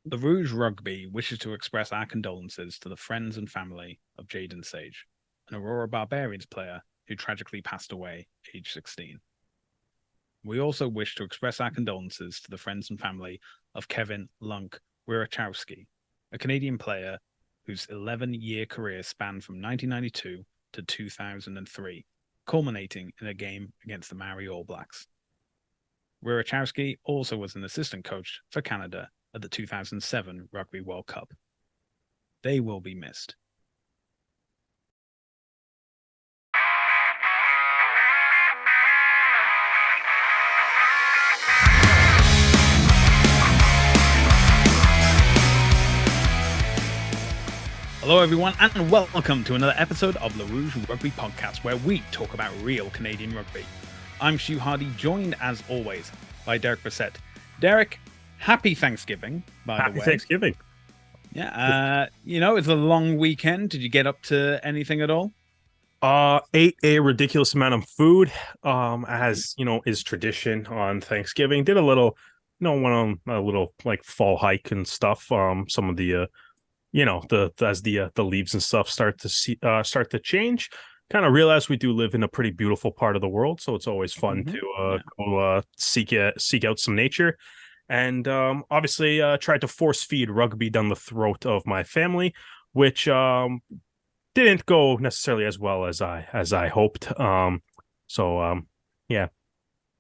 The Rouge Rugby wishes to express our condolences to the friends and family of Jaden Sage, an Aurora Barbarians player who tragically passed away age 16. We also wish to express our condolences to the friends and family of Kevin Lunk Wirachowski, a Canadian player whose 11-year career spanned from 1992 to 2003, culminating in a game against the Maori All Blacks. Wirachowski also was an assistant coach for Canada at the 2007 Rugby World Cup. They will be missed. Hello, everyone, and welcome to another episode of the Rouge Rugby podcast, where we talk about real Canadian rugby. I'm Stu Hardy, joined as always by Derek Brissett. Derek, happy Thanksgiving, by the way. Happy Thanksgiving. Yeah, it's a long weekend. Did you get up to anything at all? Ate a ridiculous amount of food, as is tradition on Thanksgiving. Did a little, went on a little like fall hike and stuff. Some of the as the leaves and stuff start to change, kind of realize we do live in a pretty beautiful part of the world, so it's always fun to go seek out some nature, and obviously tried to force feed rugby down the throat of my family, which didn't go necessarily as well as I hoped. Yeah,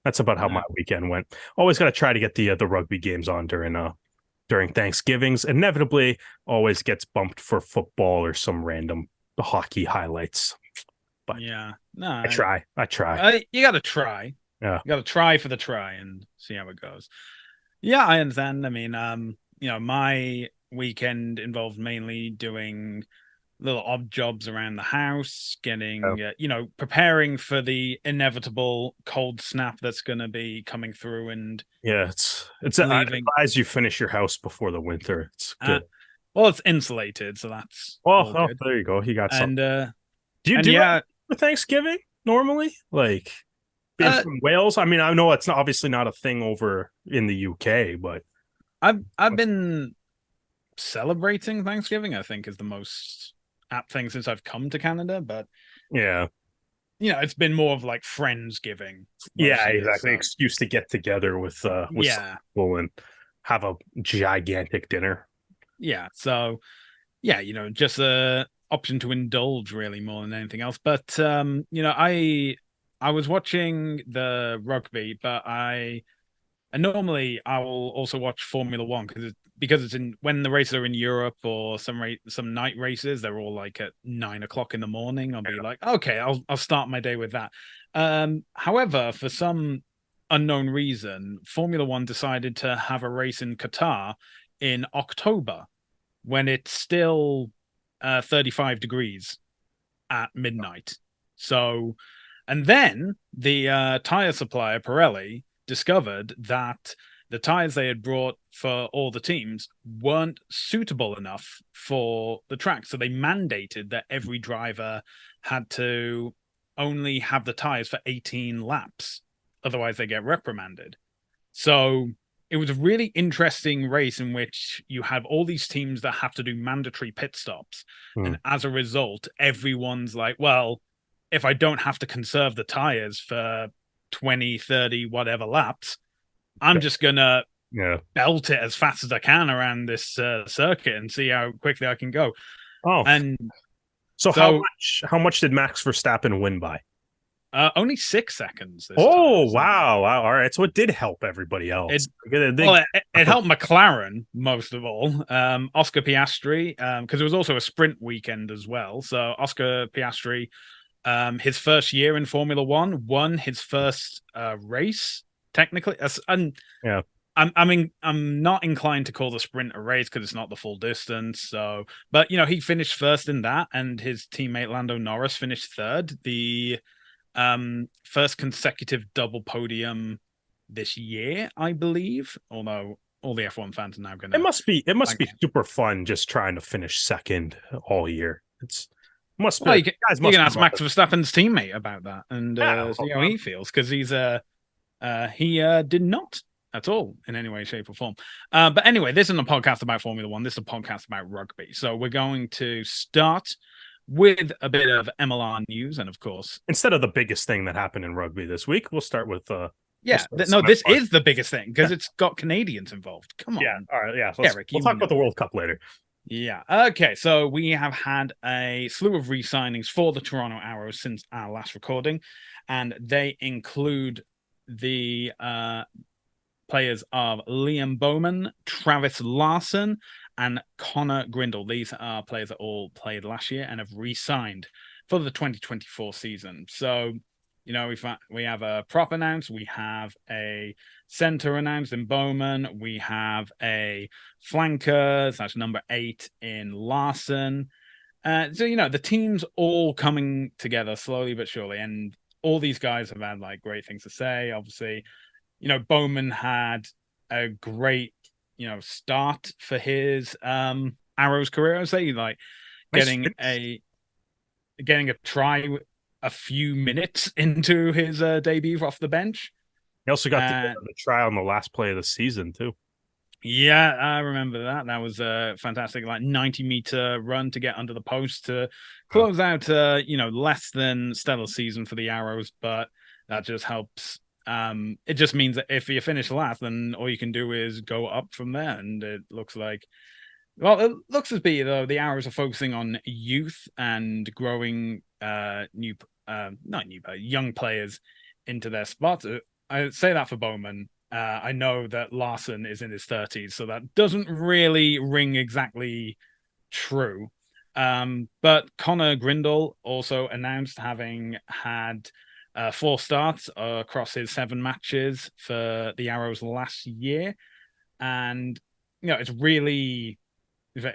that's about how my weekend went. Always got to try to get the rugby games on during Thanksgivings. Inevitably always gets bumped for football or some random hockey highlights. But yeah, I try. You got to try. Yeah, you got to try for the try and see how it goes. Yeah, I understand. I mean, my weekend involved mainly doing little odd jobs around the house, getting, preparing for the inevitable cold snap that's going to be coming through. And it's I advise you finish your house before the winter. It's good. Well, it's insulated, so that's good. There you go. You got something. And do you do it for Thanksgiving normally? Like being from Wales? I mean, I know it's obviously not a thing over in the UK, but I've been celebrating Thanksgiving, I think, is the most apt thing since I've come to Canada. But yeah, it's been more of like Friendsgiving. Yeah, exactly. Excuse to get together with some people and have a gigantic dinner. Yeah, so just a option to indulge really more than anything else. But I was watching the rugby, but normally I will also watch Formula One because it's in when the races are in Europe, or some night races, they're all like at 9 o'clock in the morning. I'll be like, okay, I'll start my day with that. However, for some unknown reason, Formula One decided to have a race in Qatar in October when it's still 35 degrees at midnight. So, and then the tire supplier Pirelli discovered that the tires they had brought for all the teams weren't suitable enough for the track. So they mandated that every driver had to only have the tires for 18 laps. Otherwise they get reprimanded. So it was a really interesting race in which you have all these teams that have to do mandatory pit stops. And as a result, everyone's like, well, if I don't have to conserve the tires for 20, 30, whatever laps, I'm just going to belt it as fast as I can around this circuit and see how quickly I can go. Oh, and so how much did Max Verstappen win by? Only 6 seconds. Wow. All right. So it did help everybody else. It helped McLaren most of all. Oscar Piastri, because it was also a sprint weekend as well. So Oscar Piastri, his first year in Formula One, won his first race. Technically, I'm not inclined to call the sprint a race because it's not the full distance. So, but he finished first in that, and his teammate Lando Norris finished third. The first consecutive double podium this year, I believe. Although all the F1 fans are now going to. It must be super fun just trying to finish second all year. Must be. Well, you can ask Max Verstappen's teammate about that and see how he feels, because he did not at all in any way, shape, or form. But anyway, this isn't a podcast about Formula One. This is a podcast about rugby. So we're going to start with a bit of MLR news, and of course, Instead of the biggest thing that happened in rugby this week, we'll start with yeah, no, some this MLR. is the biggest thing because it's got Canadians involved. Come Yeah, on, all right, yeah. Derek, We'll you talk about the know it. World Cup later. Yeah. Okay. So we have had a slew of re-signings for the Toronto Arrows since our last recording, and they include the players of Liam Bowman, Travis Larson, and Connor Grindle. These are players that all played last year and have re-signed for the 2024 season. So, you know, we have a prop announced, we have a center announced in Bowman, we have a flanker, that's number 8 in Larson. So, you know, the team's all coming together slowly but surely, and all these guys have had like great things to say. Obviously, you know, Bowman had a great, you know, start for his Arrows career. I would say like Nice getting finish. a try a few minutes into his debut off the bench. He also got Uh, the try on the last play of the season too. yeah, I remember that. That was a fantastic, like 90-meter run to get under the post to Oh, close out, you know, less than stellar season for the Arrows, but that just helps. It just means that if you finish last, then all you can do is go up from there. And it looks like, well, it looks as be though the Arrows are focusing on youth and growing not new, but young players into their spots. I say that for Bowman. I know that Larson is in his 30s, so that doesn't really ring exactly true. But Connor Grindle also announced having had 4 starts across his 7 matches for the Arrows last year. And, you know, it's really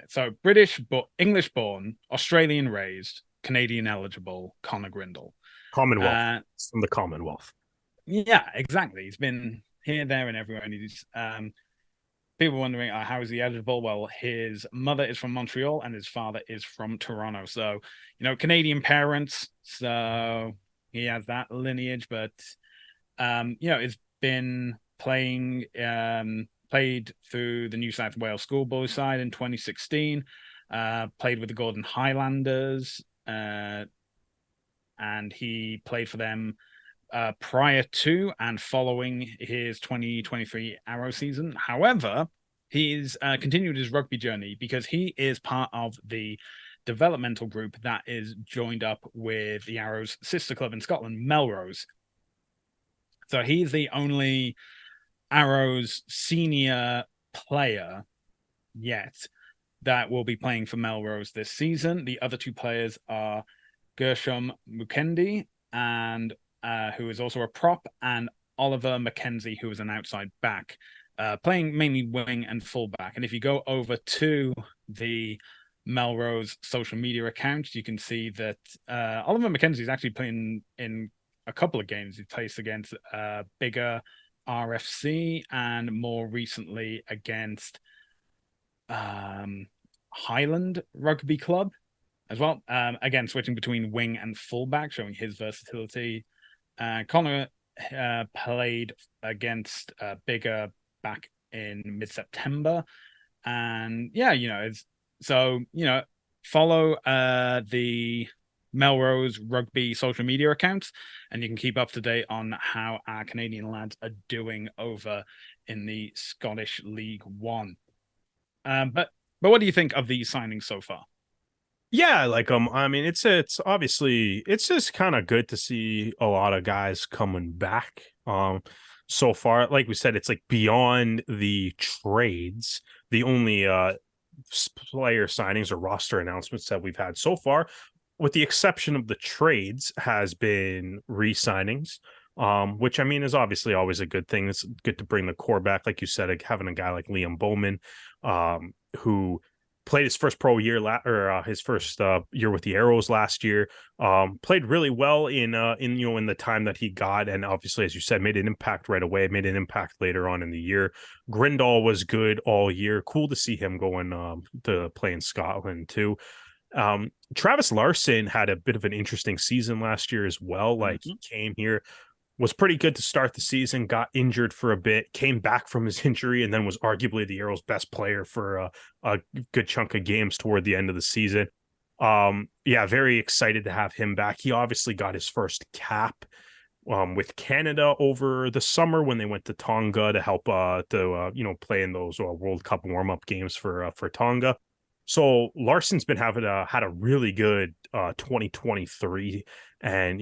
so British, but English born, Australian raised, Canadian eligible, Connor Grindle. Commonwealth. Uh, It's from the Commonwealth. yeah, exactly. He's been here, there, and everywhere. And he's people wondering how is he eligible? Well, his mother is from Montreal and his father is from Toronto. So, you know, Canadian parents. So he has that lineage, but you know, it's been played through the New South Wales schoolboy side in 2016. Played with the Gordon Highlanders, and he played for them prior to and following his 2023 Arrow season. However, he's continued his rugby journey because he is part of the developmental group that is joined up with the Arrows' sister club in Scotland, Melrose. So he's the only Arrows senior player yet that will be playing for Melrose this season. The other 2 players are Gershom Mukendi, and who is also a prop, and Oliver McKenzie, who is an outside back, playing mainly wing and fullback. And if you go over to the Melrose social media accounts, you can see that Oliver McKenzie is actually playing in a couple of games. He plays against bigger RFC and more recently against Highland Rugby Club as well. Again, switching between wing and fullback, showing his versatility. Connor played against bigger back in mid-September. And yeah, you know, it's so, you know, follow the Melrose Rugby social media accounts, and you can keep up to date on how our Canadian lads are doing over in the Scottish League One. But what do you think of these signings so far? Yeah, like I mean, it's obviously it's just kind of good to see a lot of guys coming back. So far, like we said, it's like beyond the trades, the only player signings or roster announcements that we've had so far, with the exception of the trades, has been re-signings. Which I mean is obviously always a good thing. It's good to bring the core back, like you said, like having a guy like Liam Bowman, who played his first pro year his first year with the Arrows last year. Played really well in you know in the time that he got, and obviously, as you said, made an impact right away. Made an impact later on in the year. Grindal was good all year. Cool to see him going to play in Scotland too. Travis Larson had a bit of an interesting season last year as well. Like he came here, was pretty good to start the season, got injured for a bit, came back from his injury, and then was arguably the Arrows' best player for a good chunk of games toward the end of the season. Yeah, very excited to have him back. He obviously got his first cap with Canada over the summer when they went to Tonga to help play in those World Cup warm up games for Tonga. So Larson's been having had a really good 2023, and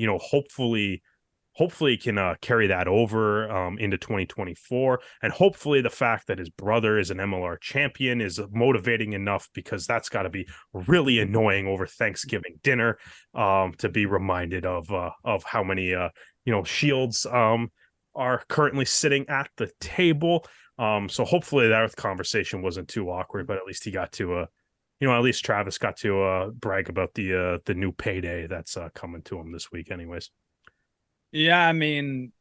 hopefully can carry that over into 2024, and hopefully the fact that his brother is an MLR champion is motivating enough, because that's got to be really annoying over Thanksgiving dinner to be reminded of how many shields are currently sitting at the table. So hopefully that conversation wasn't too awkward, but at least he got to at least Travis got to brag about the new payday that's coming to him this week anyways. Yeah, I mean,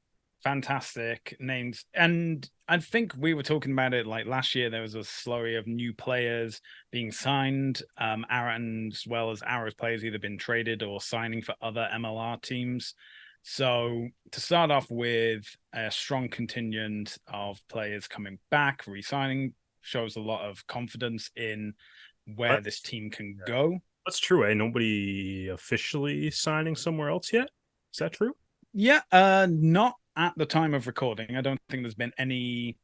fantastic names. And I think we were talking about it like last year. There was a slurry of new players being signed, Aaron, as well as Arrow's players either been traded or signing for other MLR teams. So to start off with a strong contingent of players coming back, re-signing, shows a lot of confidence in where this team can go. That's true. Nobody officially signing somewhere else yet. Is that true? Yeah, not at the time of recording. I don't think there's been any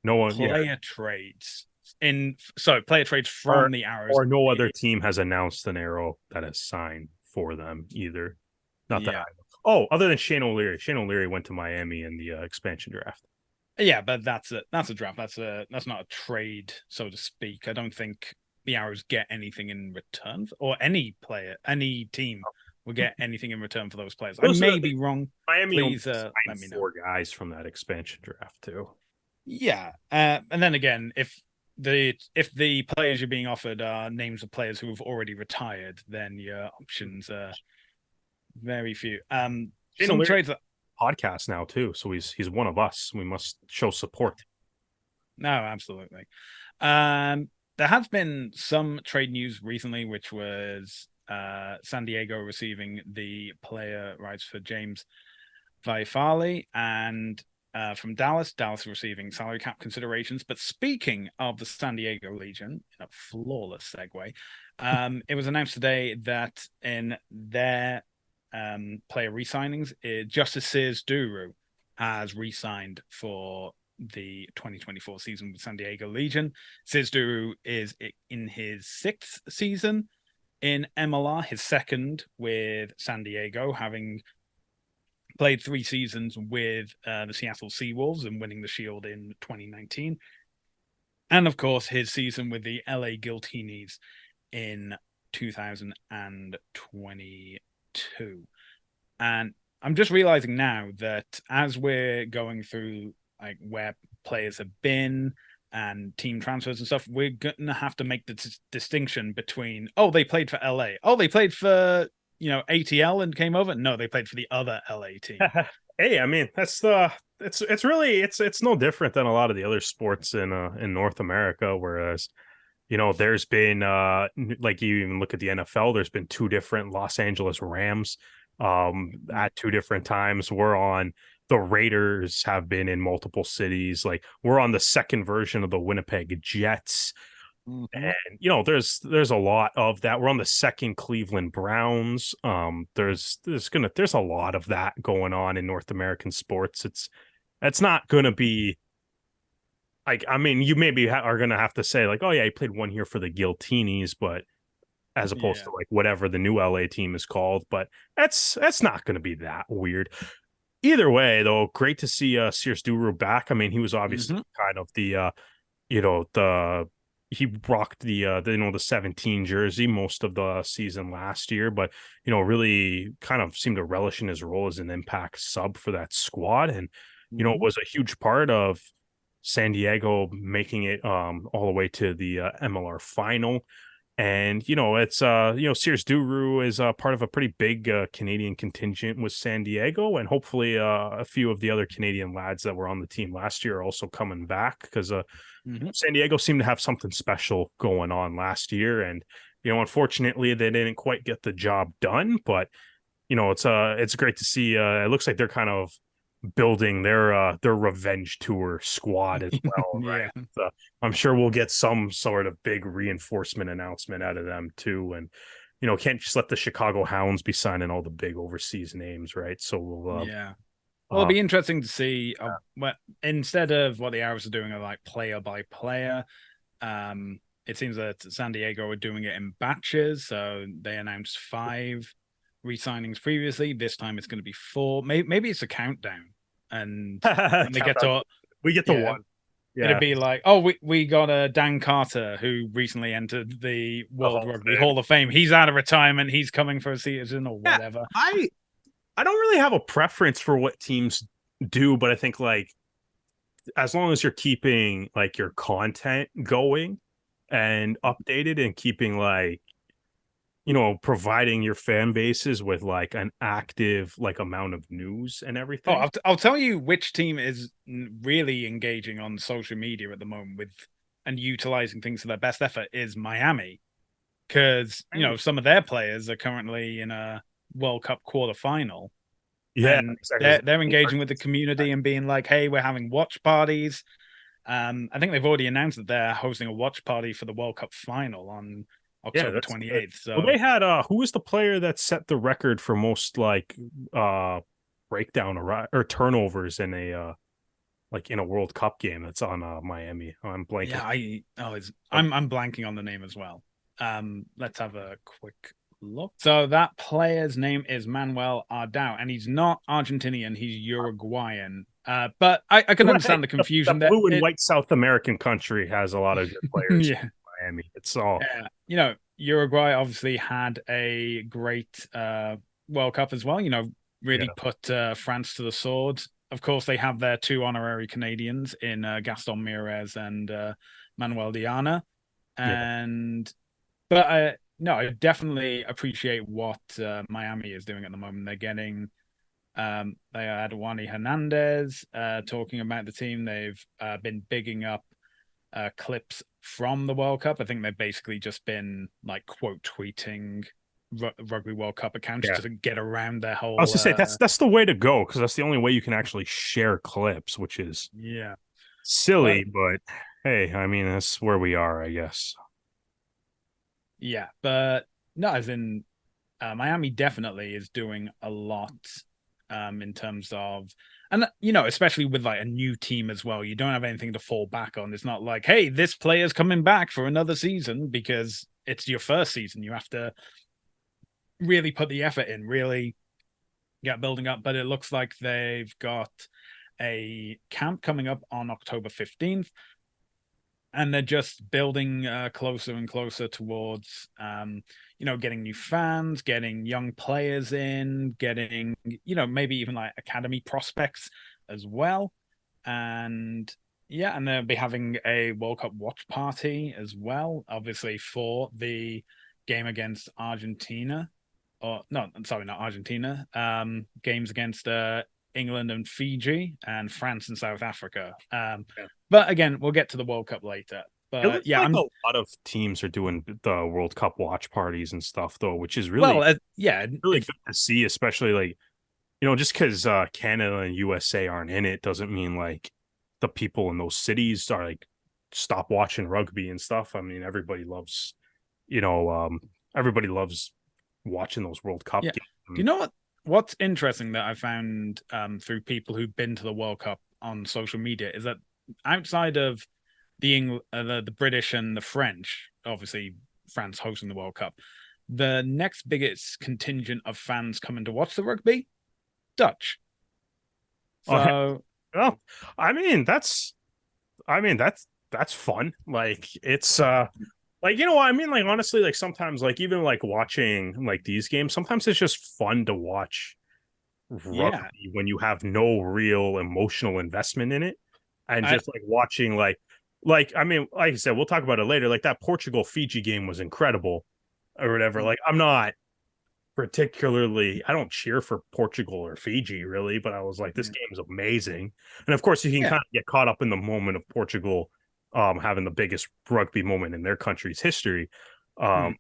player trades player trades from the Arrows, or no other team has announced an Arrow that has signed for them either. Not that I know. Oh, other than Shane O'Leary. Shane O'Leary went to Miami in the expansion draft. Yeah, but that's a draft. That's not a trade, so to speak. I don't think the Arrows get anything in return, or any team will get anything in return for those players. I may be wrong. Miami Please let me know. 4 guys from that expansion draft too. Yeah, and then again, if the players you're being offered are names of players who have already retired, then your options are very few. Some trades that podcast now too, so he's one of us. We must show support. No, absolutely. There has been some trade news recently, which was San Diego receiving the player rights for James Vaifali, and from Dallas receiving salary cap considerations. But speaking of the San Diego Legion, a flawless segue, it was announced today that in their player re-signings, Justice Sears Duru has re-signed for the 2024 season with San Diego Legion. Sears Duru is in his 6th season in MLR, his 2nd with San Diego, having played 3 seasons with the Seattle Seawolves and winning the Shield in 2019. And of course, his season with the LA Guiltinis in 2022. And I'm just realizing now that as we're going through like where players have been and team transfers and stuff, we're gonna have to make the distinction between, oh, they played for LA, oh, they played for ATL and came over. No, they played for the other LA team. Hey, I mean, that's it's really no different than a lot of the other sports in North America, whereas there's been like you even look at the NFL, there's been 2 different Los Angeles Rams at 2 different times. The Raiders have been in multiple cities. Like we're on the 2nd version of the Winnipeg Jets. Mm-hmm. And there's a lot of that. We're on the 2nd Cleveland Browns. There's a lot of that going on in North American sports. It's not gonna be like, I mean, you maybe are gonna have to say like, oh yeah, he played 1 year for the Guiltinis, but as opposed to like whatever the new LA team is called, but that's not gonna be that weird. Either way, though, great to see Sears Duru back. I mean, he was obviously kind of the he rocked the 17 jersey most of the season last year, but really kind of seemed to relish in his role as an impact sub for that squad, and was a huge part of San Diego making it all the way to the MLR final. And it's Sears Duru is part of a pretty big Canadian contingent with San Diego, and hopefully a few of the other Canadian lads that were on the team last year are also coming back, because San Diego seemed to have something special going on last year, and unfortunately they didn't quite get the job done. But it's great to see. It looks like they're kind of building their revenge tour squad as well, Yeah. right? So I'm sure we'll get some sort of big reinforcement announcement out of them too. And can't just let the Chicago Hounds be signing all the big overseas names, right? So we'll Yeah. Well, it'll uh be interesting to see instead of what the Arabs are doing, like player by player. It seems that San Diego are doing it in batches. So they announced 5 re-signings previously. This time it's going to be 4. Maybe it's a countdown, and when they get countdown. to We get to yeah, one. it'd Yeah. be like, oh, we got Dan Carter, who recently entered the The World whole Rugby thing. Hall of Fame. He's out of retirement. He's coming for a season or Yeah. whatever. I don't really have a preference for what teams do, but I think like as long as you're keeping like your content going and updated and keeping like providing your fan bases with like an active like amount of news and Oh, everything. I'll tell you which team is really engaging on social media at the moment with and utilizing things to their best effort is Miami, because some of their players are currently in a World Cup quarterfinal, Yeah, and exactly. they're engaging with the community and being like, "Hey, we're having watch parties." I think they've already announced that they're hosting a watch party for the World Cup final on Yeah, October that's good. 28th. Well, So they had who was the player that set the record for most like uh breakdown or turnovers in a like in a World Cup game that's on Miami. I'm blanking. yeah, But I'm blanking on the name as well. Let's have a quick look. So that player's name is Manuel Ardao, and he's not Argentinian, he's Uruguayan. But I can right, understand the the confusion that blue and it white South American country has a lot of good players. yeah. Miami. It's all Uruguay obviously had a great World Cup as well, yeah, really put France to the sword. Of course, they have their 2 honorary Canadians in Gaston Mires and Manuel Diana. yeah, And but no, I definitely appreciate what Miami is doing at the moment. They're getting they had Wani Hernandez talking about the team. They've been bigging up clips from the World Cup. I think they've basically just been like quote tweeting Rugby World Cup accounts yeah. to get around their I was whole to say that's the way to go because that's the only way you can actually share clips, which is yeah. But silly, but hey, I mean that's where we are, I guess. yeah, but no, as in Miami definitely is doing a lot in terms of, and especially with like a new team as well. You don't have anything to fall back on. It's not like, hey, this player's coming back for another season because it's your first season. You have to really put the effort in, really get building up. But it looks like they've got a camp coming up on October 15th, and they're just building closer and closer towards getting new fans, getting young players in, getting maybe even like academy prospects as well. And yeah, and they'll be having a World Cup watch party as well, obviously for the game against Argentina. Or no, sorry, not Argentina. Games against England and Fiji, and France and South Africa. Yeah. But again, we'll get to the World Cup later. It But looks yeah, like a I'm lot of teams are doing the World Cup watch parties and stuff though, which is well, really yeah, really it's good to see, especially like just because Canada and USA aren't in it doesn't mean like the people in those cities are like stop watching rugby and stuff. I mean, you know, um, everybody loves watching those World Cup yeah. games. I Do you mean, know what's interesting that I found through people who've been to the World Cup on social media is that outside of the British and the French, obviously France hosting the World Cup, the next biggest contingent of fans coming to watch the rugby, Dutch. oh, So well, I mean, that's fun. Like it's like what I mean, like honestly, like sometimes like even like watching like these games, sometimes it's just fun to watch yeah, rugby when you have no real emotional investment in it and I just like watching like I mean, like I said, we'll talk about it later. Like that Portugal Fiji game was incredible or whatever. Like I'm not particularly I don't cheer for Portugal or Fiji really, but I was like, this yeah, game is amazing. And of course you can yeah, kind of get caught up in the moment of Portugal having the biggest rugby moment in their country's history. Um mhm,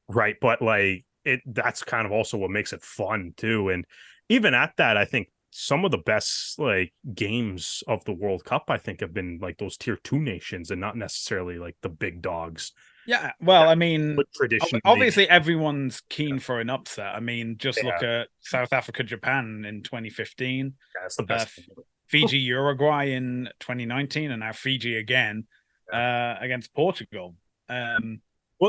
right, but like that's kind of also what makes it fun too. And even at that, I think some of the best like games of the World Cup, I think, have been like those tier two nations and not necessarily like the big dogs. Yeah, well, That I mean, would traditionally, obviously everyone's keen for an upset. I mean, just look yeah, at South Africa, Japan in 2015, that's the uh, best thing. Fiji, Uruguay in 2019, and now Fiji again Yeah. against Portugal. Well, And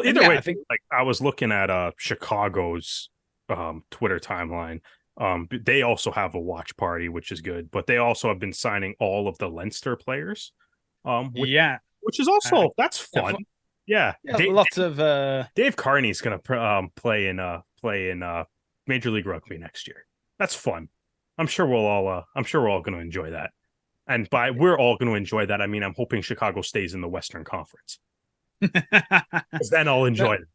either yeah, way, I think like I was looking at Chicago's Twitter timeline. They also have a watch party, which is good, but they also have been signing all of the Leinster players, which yeah, is uh, also that's fun. Yeah, yeah, lots of Dave Carney's gonna play in Major League Rugby next year. That's fun. I'm sure we're all gonna enjoy that. And by we're all gonna enjoy that, I mean I'm hoping Chicago stays in the Western Conference. Because then I'll no, enjoy it.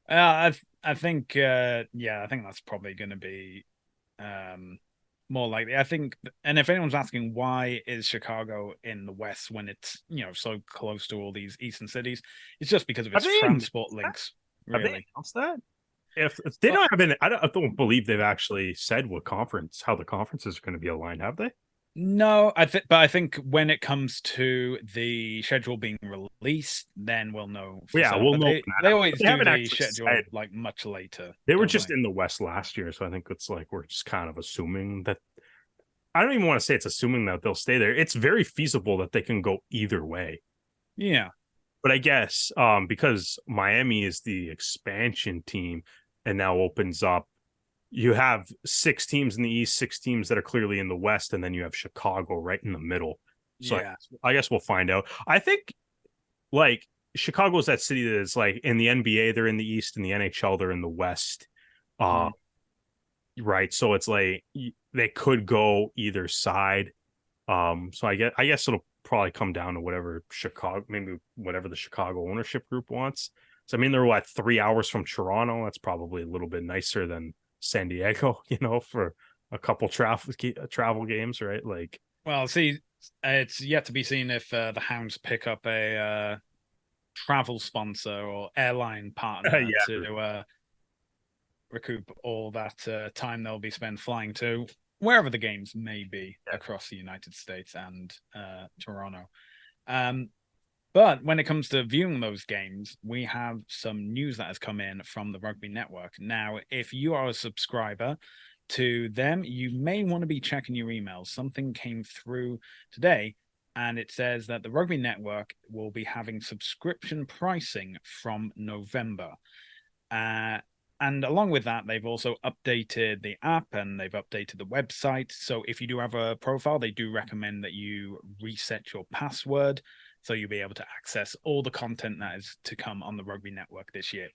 I think yeah, I think that's probably going to be um more likely. I think, and if anyone's asking why is Chicago in the West when it's so close to all these eastern cities, it's just because of Have its they announced transport that? links, Have they really. announced that? If they Well, don't have any, I don't believe they've actually said how the conferences are going to be aligned, have they? no, but I think when it comes to the schedule being released, then we'll know Well, for yeah, certain. we'll But know they when that they happens. But always they do haven't the actually said schedule like much later, they were don't just they? in the West last year, so I think it's like we're just kind of assuming that I don't even want to say it's assuming that they'll stay there. It's very feasible that they can go either way. Yeah. But I guess because Miami is the expansion team and now opens up, you have 6 teams in the East, 6 teams that are clearly in the West, and then you have Chicago right in the middle. So Yeah. I guess we'll find out. I think like Chicago's that city that is like in the NBA, they're in the East, in the NHL, they're in the West. Uh, Mm. right. So it's like they could go either side. So I guess it'll probably come down to whatever Chicago, maybe whatever the Chicago ownership group wants. So I mean, they're what 3 hours from Toronto. That's probably a little bit nicer than San Diego, for a couple travel games, right? Like, Well, see, it's yet to be seen if the Hounds pick up a travel sponsor or airline partner yeah, to recoup all that time they'll be spent flying to wherever the games may be yeah, across the United States and Toronto. Um, but when it comes to viewing those games, we have some news that has come in from the Rugby Network. Now, if you are a subscriber to them, you may want to be checking your emails. Something came through today, and it says that the Rugby Network will be having subscription pricing from November. Uh, and along with that, they've also updated the app and they've updated the website. So if you do have a profile, they do recommend that you reset your password so you'll be able to access all the content that is to come on the Rugby Network this year.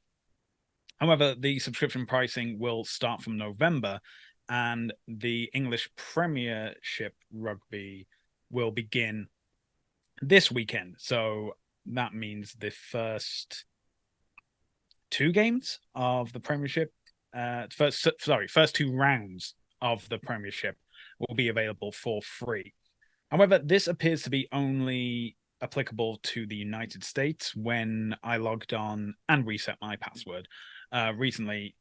However, the subscription pricing will start from November and the English Premiership Rugby will begin this weekend. So that means the first 2 games of the Premiership, first 2 rounds of the Premiership will be available for free. However, this appears to be only applicable to the United States. When I logged on and reset my password recently,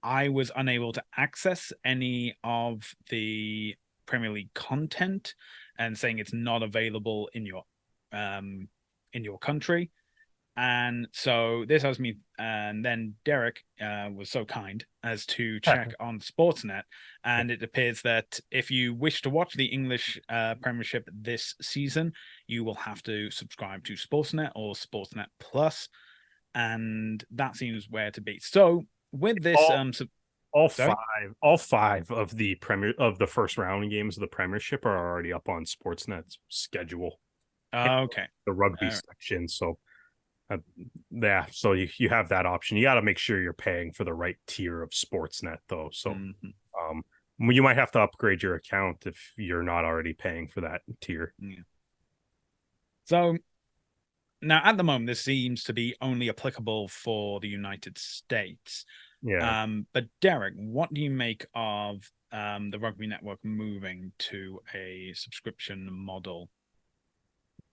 I was unable to access any of the Premier League content and saying it's not available in your country. And so this has me, and then Derek was so kind as to check on Sportsnet, and it appears that if you wish to watch the English Premiership this season, you will have to subscribe to Sportsnet or Sportsnet Plus, and that seems where to be. So with this, all all sorry, five of the first round games of the Premiership are already up on Sportsnet's schedule in okay, the rugby section. So Uh, yeah, so you have that option. You got to make sure you're paying for the right tier of Sportsnet, though. So, mm-hmm. um, you might have to upgrade your account if you're not already paying for that tier. Yeah. So now at the moment, this seems to be only applicable for the United States. Yeah. But Derek, what do you make of the Rugby Network moving to a subscription model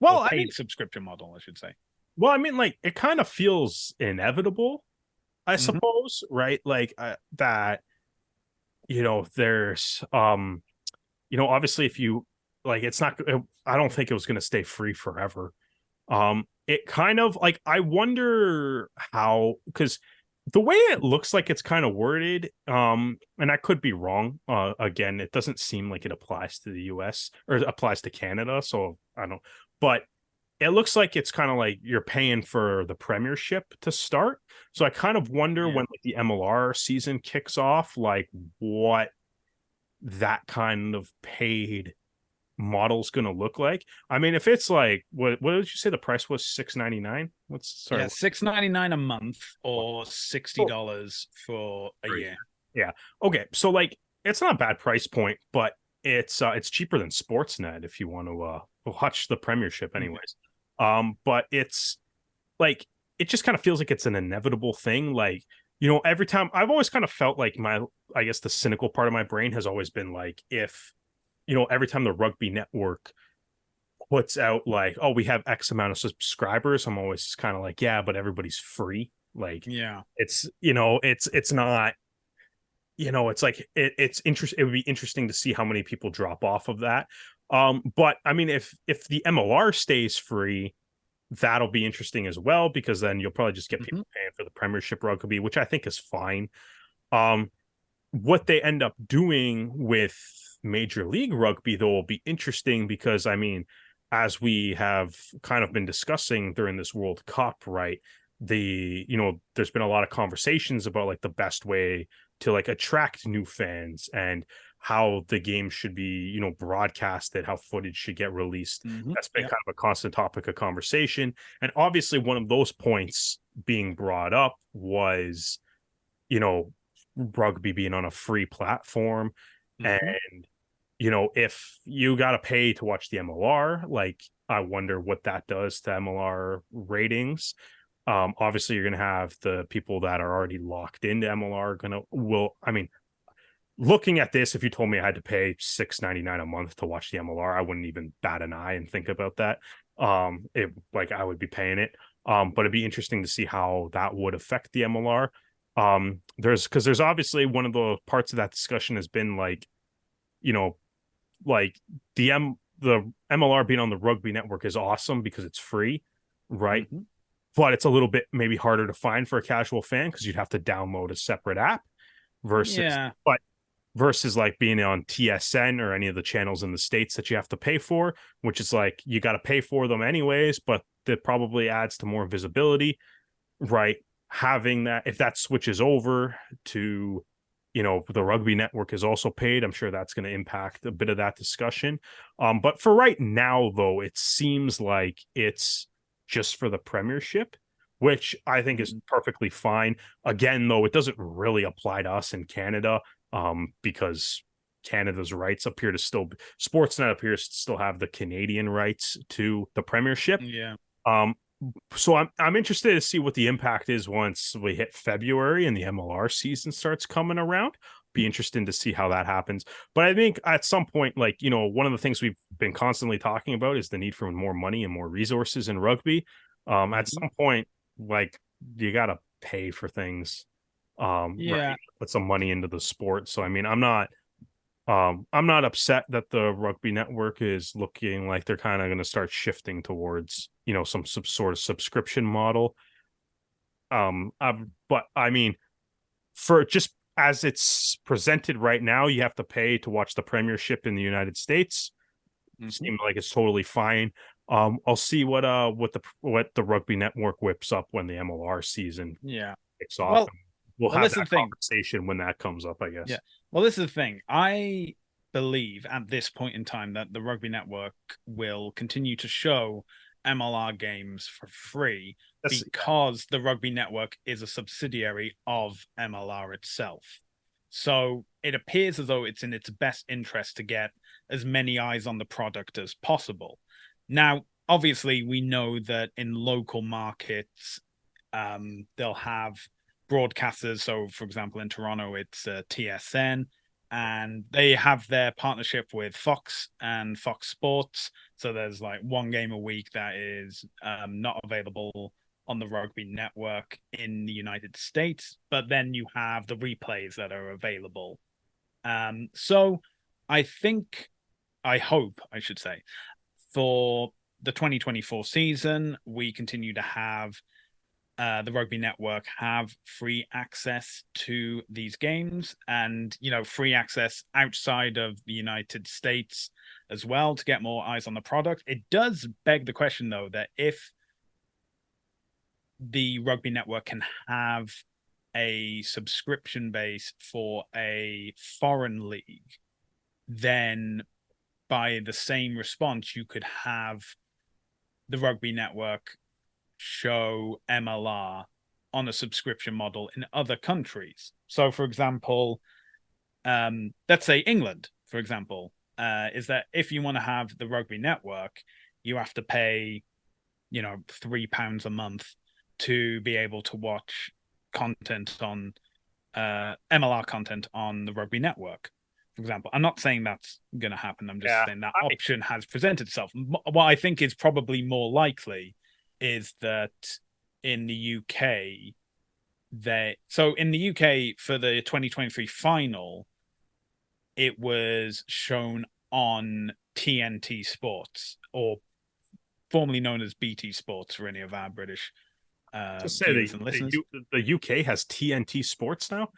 or Well, I mean, paid subscription model, I should say? like it kind of feels inevitable, I Mm-hmm. suppose, right? Like that, there's obviously if you like, it's not, I don't think it was going to stay free forever. It kind of like, I wonder how, because the way it looks like it's kind of worded, and I could be wrong. Again, it doesn't seem like it applies to the US or applies to Canada, so I don't, but it looks like it's kind of like you're paying for the premiership to start. So I kind of wonder Yeah. when like the MLR season kicks off, like what that kind of paid model's going to look like. I mean, if it's like what did you say the price was, 6.99? What's sorry, Yeah, 6.99 a month what, or $60 oh, for a right. year. Yeah. Okay. So like it's not a bad price point, but it's cheaper than Sportsnet if you want to watch the Premiership Yeah. anyways. But it's like it just kind of feels like it's an inevitable thing. Like, every time I've always kind of felt like I guess the cynical part of my brain has always been like, if every time the Rugby Network puts out like, oh, we have X amount of subscribers, I'm always kind of like, yeah, but everybody's free. Like Yeah. it's not, it's like it's interesting. It would be interesting to see how many people drop off of that. But I mean, if the MLR stays free, that'll be interesting as well, because then you'll probably just get Hmm. people paying for the Premiership Rugby, which I think is fine. Um, what they end up doing with Major League Rugby, though, will be interesting, because I mean, as we have kind of been discussing during this World Cup, right? There's been a lot of conversations about like the best way to like attract new fans, and how the game should be, broadcasted, how footage should get released. That's been Yeah. kind of a constant topic of conversation. And obviously, one of those points being brought up was, you know, rugby being on a free platform. Hmm. And, if you got to pay to watch the MLR, like, I wonder what that does to MLR ratings. Obviously, you're going to have the people that are already locked into MLR I mean, looking at this, if you told me I had to pay 6.99 a month to watch the MLR, I wouldn't even bat an eye and think about that. It like I would be paying it. But it'd be interesting to see how that would affect the MLR. There's obviously one of the parts of that discussion has been like, you know, like the MLR being on the Rugby Network is awesome because it's free, right? Hmm. But it's a little bit maybe harder to find for a casual fan because you'd have to download a separate app versus Yeah. but versus like being on TSN or any of the channels in the States that you have to pay for, which is like you got to pay for them anyways, but that probably adds to more visibility, right? Having that, if that switches over to, the Rugby Network is also paid, I'm sure that's going to impact a bit of that discussion. But for right now, though, it seems like it's just for the Premiership, which I think is perfectly fine. Again, though, it doesn't really apply to us in Canada, because Canada's rights appear to still, Sportsnet appears to still have the Canadian rights to the Premiership. Yeah. Um, so I'm interested to see what the impact is once we hit February and the MLR season starts coming around. Be interesting to see how that happens. But I think at some point, like, one of the things we've been constantly talking about is the need for more money and more resources in rugby. At Hmm. some point, like, you gotta pay for things. Yeah. Right. Put some money into the sport. So I mean, I'm not upset that the Rugby Network is looking like they're kind of going to start shifting towards, some sort of subscription model. But I mean, for just as it's presented right now, you have to pay to watch the Premiership in the United States. Hmm. Seems like it's totally fine. I'll see what the Rugby Network whips up when the MLR season Yeah. kicks off, Well, and we'll well, have this is the that thing. conversation when that comes up, I Yeah. guess. Well, this is the thing. I believe at this point in time that the Rugby Network will continue to show MLR games for free That's because the Rugby Network is a subsidiary of MLR itself. So it appears as though it's in its best interest to get as many eyes on the product as possible. Now, obviously, we know that in local markets, they'll have broadcasters. So, for example, in Toronto, it's TSN, and they have their partnership with Fox and Fox Sports. So there's like one game a week that is not available on the Rugby Network in the United States, but then you have the replays that are available. So I think I hope, I should say, for the 2024 season, we continue to have the Rugby Network have free access to these games, and free access outside of the United States as well to get more eyes on the product. It does beg the question, though, that if the Rugby Network can have a subscription base for a foreign league, then by the same response, you could have the Rugby Network show MLR on a subscription model in other countries. So, for example, let's say England, for example, is that if you want to have the Rugby Network, you have to pay, £3 a month to be able to watch content on MLR content on the Rugby Network, for example. I'm not saying that's going to happen. I'm just saying that option has presented itself. What I think is probably more likely is that in the UK, in the UK for the 2023 final, it was shown on TNT Sports, or formerly known as BT Sports for any of our British viewers and listeners. The UK has TNT Sports now.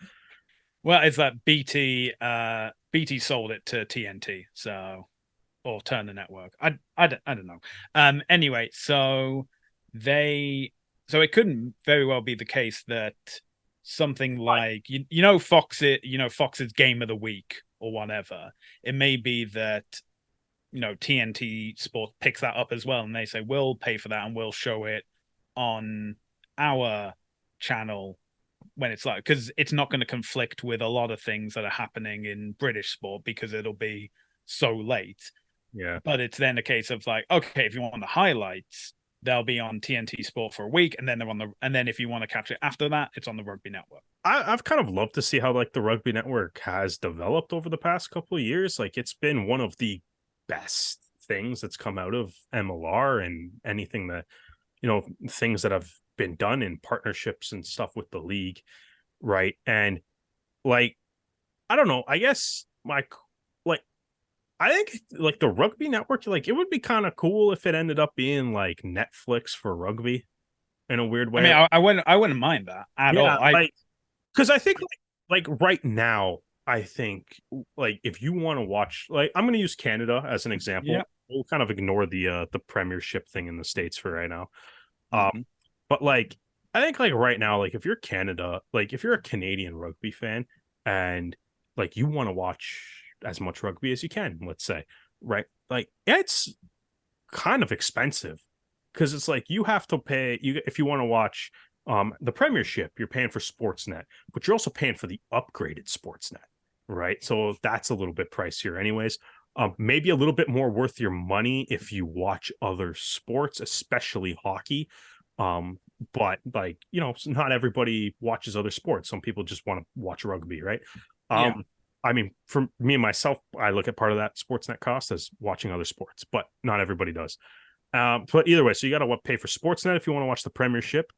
Well, it's that BT sold it to TNT, or Turner Network. I don't know. Anyway, so it couldn't very well be the case that something like Fox's Game of the Week or whatever. It may be that TNT Sport picks that up as well, and they say we'll pay for that and we'll show it on our channel when it's like, because it's not going to conflict with a lot of things that are happening in British sport because it'll be so late. Yeah. But it's then a case of like, okay, if you want the highlights, they'll be on TNT Sport for a week, and then then if you want to catch it after that, it's on the Rugby Network. I've kind of loved to see how like the Rugby Network has developed over the past couple of years. Like it's been one of the best things that's come out of MLR, and anything that, things that have been done in partnerships and stuff with the league, right? And like, I don't know, I guess I think like the Rugby Network, like it would be kind of cool if it ended up being like Netflix for rugby in a weird way. I mean, I wouldn't mind that at all. Because I think like right now, I think like if you want to watch, like I'm going to use Canada as an example. Yeah. We'll kind of ignore the Premiership thing in the States for right now. Mm-hmm. But like I think like right now, like if you're Canada, like if you're a Canadian rugby fan and like you want to watch as much rugby as you can, let's say, right? Like it's kind of expensive because it's like you have to pay if you want to watch the Premiership, you're paying for Sportsnet, but you're also paying for the upgraded Sportsnet, right? So that's a little bit pricier anyways. Maybe a little bit more worth your money if you watch other sports, especially hockey. But like, not everybody watches other sports. Some people just want to watch rugby, right? I mean, for me and myself, I look at part of that Sportsnet cost as watching other sports, but not everybody does. But either way, so you got to pay for Sportsnet if you want to watch the Premiership.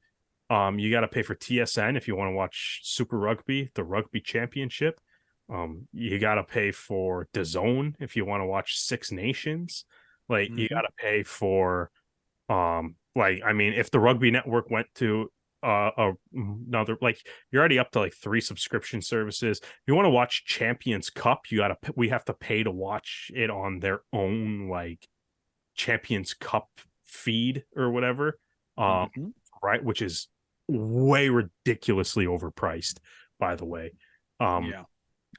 You got to pay for TSN if you want to watch Super Rugby, the Rugby Championship. You got to pay for DAZN if you want to watch Six Nations. Like you got to pay for, like, I mean, if the Rugby Network went to another, like you're already up to like 3 subscription services. If you want to watch Champions Cup, we have to pay to watch it on their own like Champions Cup feed or whatever. Right, which is way ridiculously overpriced, by the way. Yeah,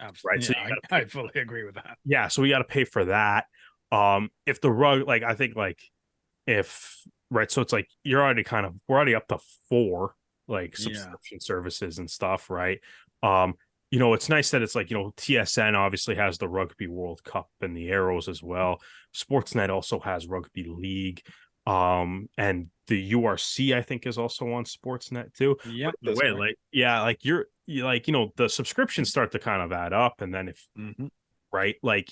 absolutely. Right. Yeah, so I fully agree with that. Yeah, so we got to pay for that. If the like, I think like if right, so it's like we're already up to 4 like subscription services and stuff, right? It's nice that it's like, TSN obviously has the Rugby World Cup and the Arrows as well. Sportsnet also has Rugby League. And the URC I think is also on Sportsnet too. Yeah. The way, like, yeah, like you're like, the subscriptions start to kind of add up, and then if right, like,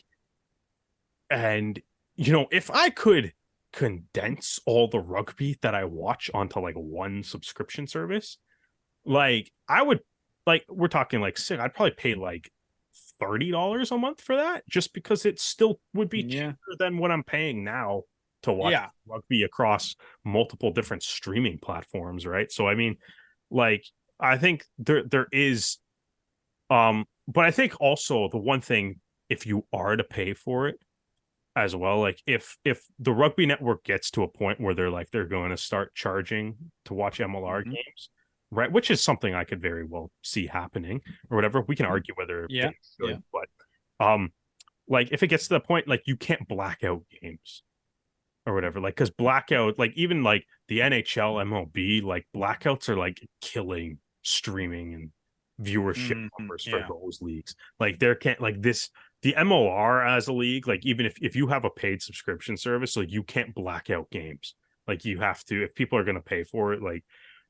and if I could condense all the rugby that I watch onto like one subscription service, like I would, like, we're talking like sick. I'd probably pay like $30 a month for that, just because it still would be Yeah. cheaper than what I'm paying now to watch Yeah. rugby across multiple different streaming platforms, right? So I mean, like, I think there is but I think also the one thing, if you are to pay for it as well, like if the Rugby Network gets to a point where they're going to start charging to watch MLR Hmm. games, right? Which is something I could very well see happening or whatever. We can argue whether Yeah. they Yeah. should, but like if it gets to the point like you can't black out games or whatever, like because blackout, like even like the NHL, MLB, like blackouts are like killing streaming and viewership Hmm. numbers for Yeah. those leagues. Like there can't like this the MOR as a league, like even if you have a paid subscription service, like you can't black out games. Like you have to if people are gonna pay for it, like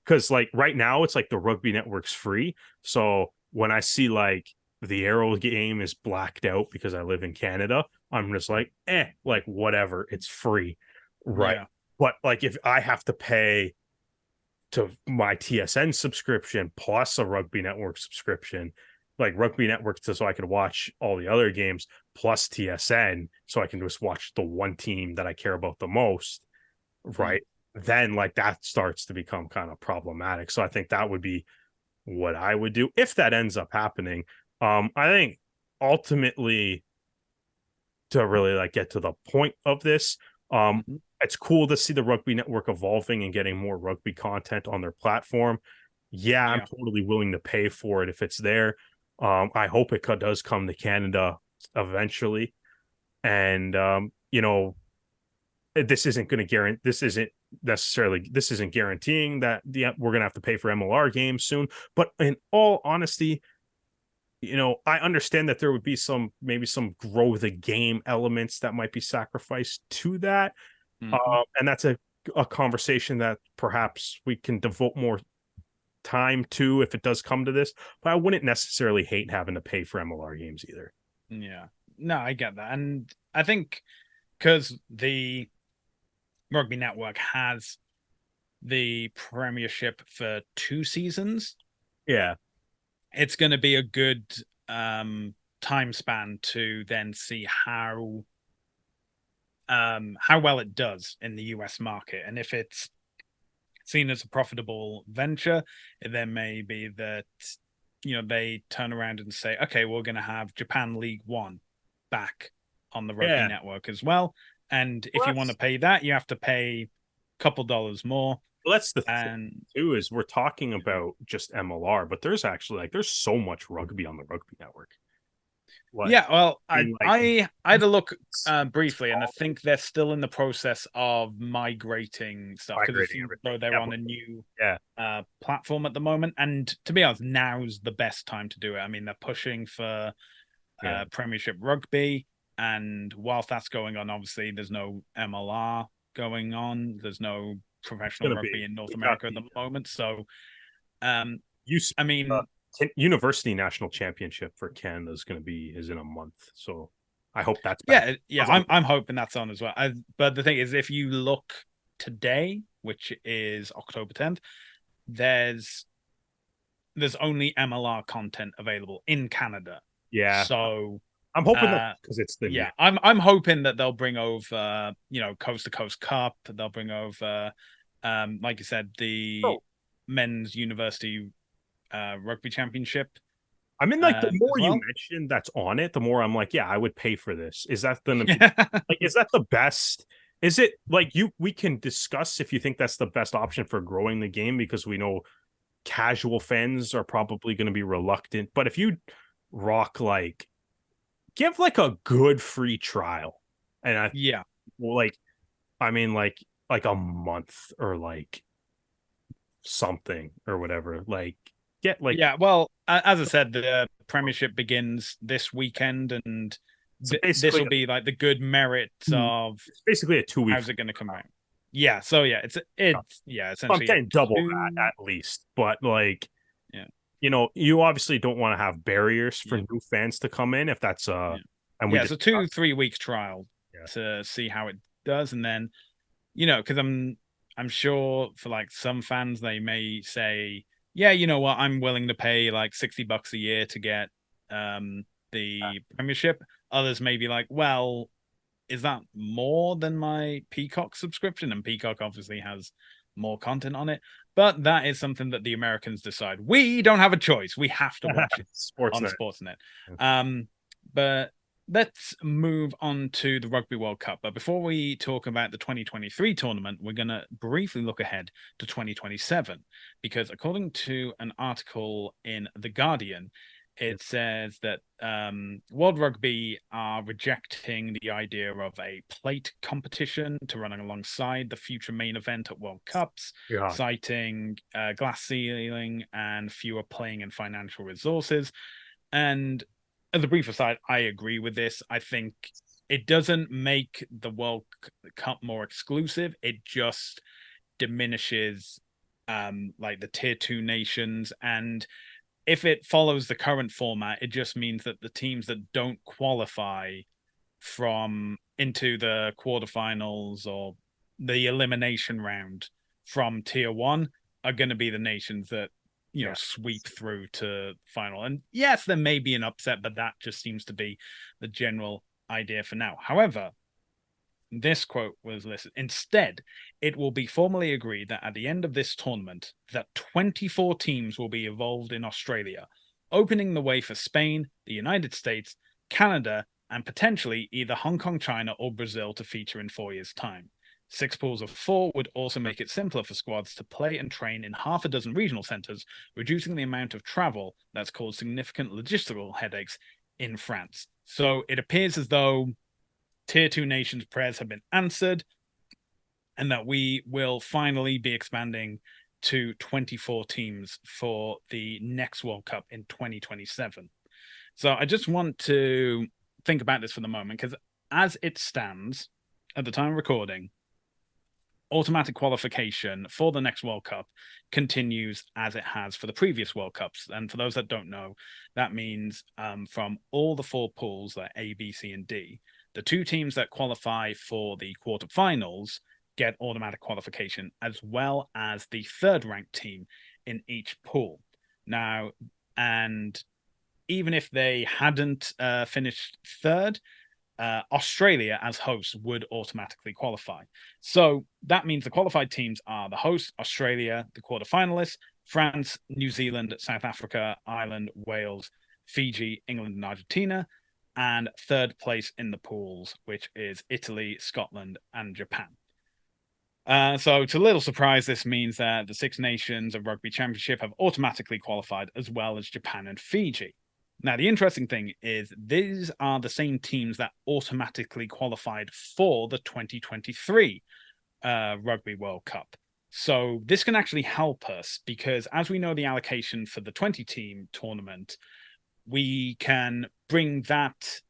because like right now it's like the Rugby Network's free. So when I see like the Arrow game is blacked out because I live in Canada, I'm just like whatever, it's free. Right. Yeah. But like if I have to pay to my TSN subscription plus a Rugby Network subscription, like Rugby Network so I could watch all the other games plus TSN so I can just watch the one team that I care about the most, Mm. right? Then like that starts to become kind of problematic. So I think that would be what I would do if that ends up happening. I think ultimately to really like get to the point of this, Hmm. it's cool to see the Rugby Network evolving and getting more rugby content on their platform. Yeah, I'm Yeah. totally willing to pay for it if it's there. I hope it does come to Canada eventually. And this isn't going to guarantee. This isn't guaranteeing that we're going to have to pay for MLR games soon. But in all honesty, I understand that there would be maybe some grow the game elements that might be sacrificed to that. Hmm. And that's a conversation that perhaps we can devote more time to if it does come to this. But I wouldn't necessarily hate having to pay for MLR games either. Yeah. No, I get that. And I think because the Rugby Network has the Premiership for 2 seasons, Yeah. it's going to be a good time span to then see how well it does in the US market. And if it's seen as a profitable venture, it then may be that they turn around and say, okay, we're going to have Japan League One back on the Rugby Yeah. Network as well. And if Well, you want to pay that, you have to pay a couple dollars more. that's the thing And too, is we're talking about just MLR, but there's actually like there's so much rugby on the Rugby Network. Like, yeah, well, I I mean, like I I had a look it's briefly, and I think they're still in the process of migrating stuff because it migrating seems as everything. though they're Yeah, on a new yeah, platform at the moment. And to be honest, now's the best time to do it. I mean, they're pushing for yeah. Premiership Rugby, and whilst that's going on, obviously there's no MLR going on. There's no It's professional gonna rugby be. in North We got America at the the moment. So, um, you I uh, mean, University National Championship for Canada is in a month, so I hope that's back. yeah, I'm hoping that's on as well. But the thing is, if you look today, which is October 10th, there's there's only MLR content available in Canada. Yeah, So I'm hoping that uh because it's the new. yeah, I'm hoping that they'll bring over Coast to Coast Cup. They'll bring over like you said, the Oh, men's university rugby championship I mean, like the as more you well. mention that's on it, the more I'm like, yeah, I would pay for this. Is that gonna be Yeah. like? Is that the best? Is it like you? We can discuss if you think that's the best option for growing the game because we know casual fans are probably going to be reluctant. But if you rock like give like a good free trial, and I Yeah. like, I mean like a month or like something or whatever. Like get like Yeah, well, as I said, the Premiership begins this weekend, and it's this basically will be like the good merits of it's basically a 2 week. how's it going to come out. Yeah, so yeah, it's I'm essentially a saying double that two. at least, but like Yeah, you obviously don't want to have barriers for yeah, new fans to come in if that's yeah, and we yeah. It's just a 2 3 week trial yeah. to see how it does, and then because I'm sure for like some fans they may say, yeah, you know what, I'm willing to pay like $60 a year to get the Premiership. Others may be like, well, is that more than my Peacock subscription? And Peacock obviously has more content on it, but that is something that the Americans decide. We don't have a choice. We have to watch it on Sportsnet. Sportsnet. But let's move on to the Rugby World Cup. But before we talk about the 2023 tournament, we're going to briefly look ahead to 2027, because according to an article in The Guardian, it says that World Rugby are rejecting the idea of a plate competition to run alongside the future main event at World Cups, Yeah. citing glass ceiling and fewer playing and financial resources. And as a brief aside, I agree with this. I think it doesn't make the World Cup more exclusive. It just diminishes like the tier 2 nations. And if it follows the current format, it just means that the teams that don't qualify from into the quarterfinals or the elimination round from tier 1 are going to be the nations that sweep through to final. And yes, there may be an upset, but that just seems to be the general idea for now. However, this quote was listed. Instead, it will be formally agreed that at the end of this tournament, that 24 teams will be involved in Australia, opening the way for Spain, the United States, Canada, and potentially either Hong Kong, China, or Brazil to feature in 4 years' time. 6 pools of 4 would also make it simpler for squads to play and train in half a dozen regional centres, reducing the amount of travel that's caused significant logistical headaches in France. So it appears as though Tier 2 nations' prayers have been answered, and that we will finally be expanding to 24 teams for the next World Cup in 2027. So I just want to think about this for the moment, because as it stands at the time of recording, automatic qualification for the next World Cup continues as it has for the previous World Cups. And for those that don't know, that means from all the 4 pools, like A, B, C, and D, the 2 teams that qualify for the quarterfinals get automatic qualification, as well as the 3rd ranked team in each pool. Now, and even if they hadn't finished 3rd, Australia as hosts would automatically qualify. So that means the qualified teams are the hosts, Australia, the quarterfinalists, France, New Zealand, South Africa, Ireland, Wales, Fiji, England, and Argentina, and 3rd place in the pools, which is Italy, Scotland, and Japan. So to little surprise, this means that the 6 nations of Rugby Championship have automatically qualified, as well as Japan and Fiji. Now, the interesting thing is these are the same teams that automatically qualified for the 2023 Rugby World Cup. So this can actually help us, because as we know the allocation for the 20-team tournament, we can bring that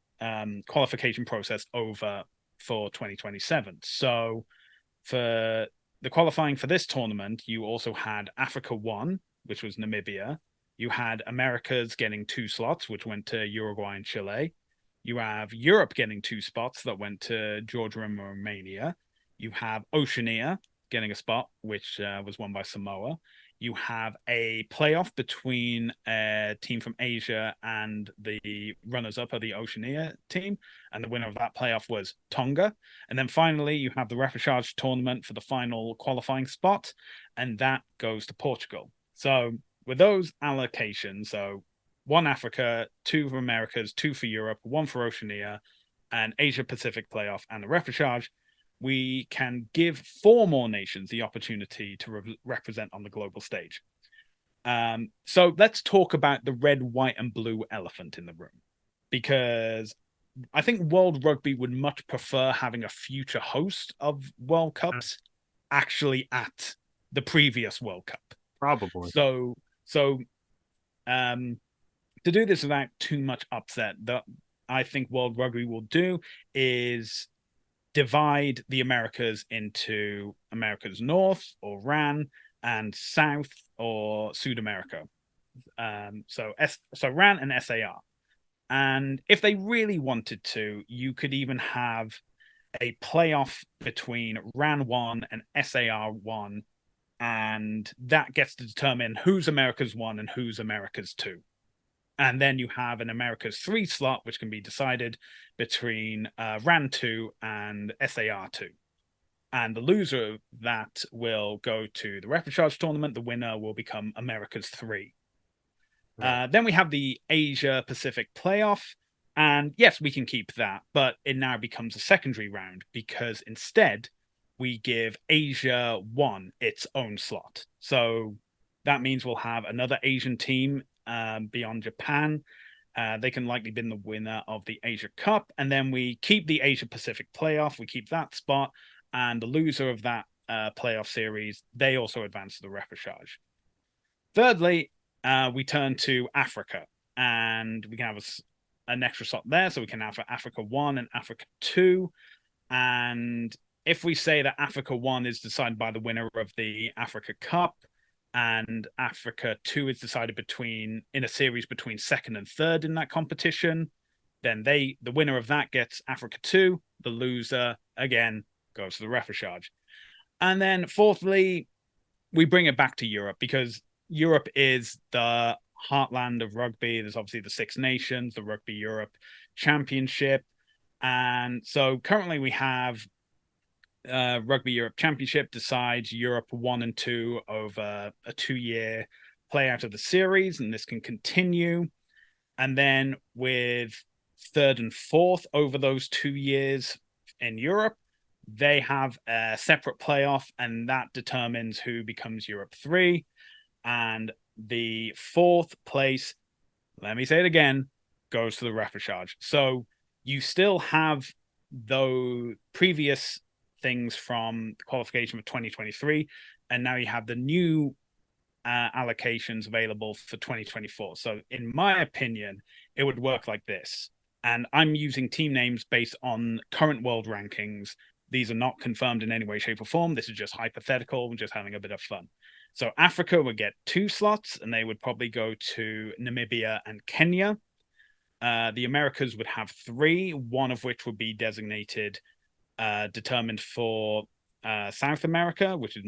qualification process over for 2027. So for the qualifying for this tournament, you also had Africa 1, which was Namibia. You had Americas getting 2 slots, which went to Uruguay and Chile. You have Europe getting 2 spots that went to Georgia and Romania. You have Oceania getting a spot, which was won by Samoa. You have a playoff between a team from Asia and the runners-up of the Oceania team, and the winner of that playoff was Tonga. And then finally, you have the repechage tournament for the final qualifying spot, and that goes to Portugal. So with those allocations, so 1 Africa, 2 for Americas, 2 for Europe, 1 for Oceania, and Asia Pacific playoff, and the repechage, we can give 4 more nations the opportunity to represent on the global stage. So let's talk about the red, white, and blue elephant in the room, because I think World Rugby would much prefer having a future host of World Cups actually at the previous World Cup. Probably. So to do this without too much upset, that I think World Rugby will do is divide the Americas into America's North, or RAN, and South, or Sud America. So RAN and SAR. And if they really wanted to, you could even have a playoff between RAN 1 and SAR 1, and that gets to determine who's America's 1 and who's America's 2. And then you have an America's 3 slot, which can be decided between RAN 2 and SAR 2. And the loser of that will go to the repechage tournament. The winner will become America's 3. Right. Then we have the Asia Pacific playoff. And yes, we can keep that, but it now becomes a secondary round because instead we give Asia 1 its own slot. So that means we'll have another Asian team beyond Japan. They can likely be the winner of the Asia Cup. And then we keep the Asia Pacific playoff. We keep that spot. And the loser of that playoff series, they also advance to the repechage. Thirdly, we turn to Africa. And we can have an extra slot there. So we can have Africa 1 and Africa 2. And if we say that Africa 1 is decided by the winner of the Africa Cup, and Africa 2 is decided in a series between second and third in that competition, then the winner of that gets Africa 2. The loser, again, goes to the repechage. And then fourthly, we bring it back to Europe because Europe is the heartland of rugby. There's obviously the Six Nations, the Rugby Europe Championship. And so currently we have Rugby Europe Championship decides Europe 1 and 2 over a 2-year play out of the series, and this can continue. And then with third and fourth over those 2 years in Europe, they have a separate playoff, and that determines who becomes Europe 3. And the fourth place, let me say it again, goes to the repechage. So you still have those previous things from the qualification of 2023, and now you have the new allocations available for 2024. So in my opinion, it would work like this. And I'm using team names based on current world rankings. These are not confirmed in any way, shape, or form. This is just hypothetical. We're just having a bit of fun. So Africa would get 2 slots, and they would probably go to Namibia and Kenya. The Americas would have 3, one of which would be designated determined for South America, which is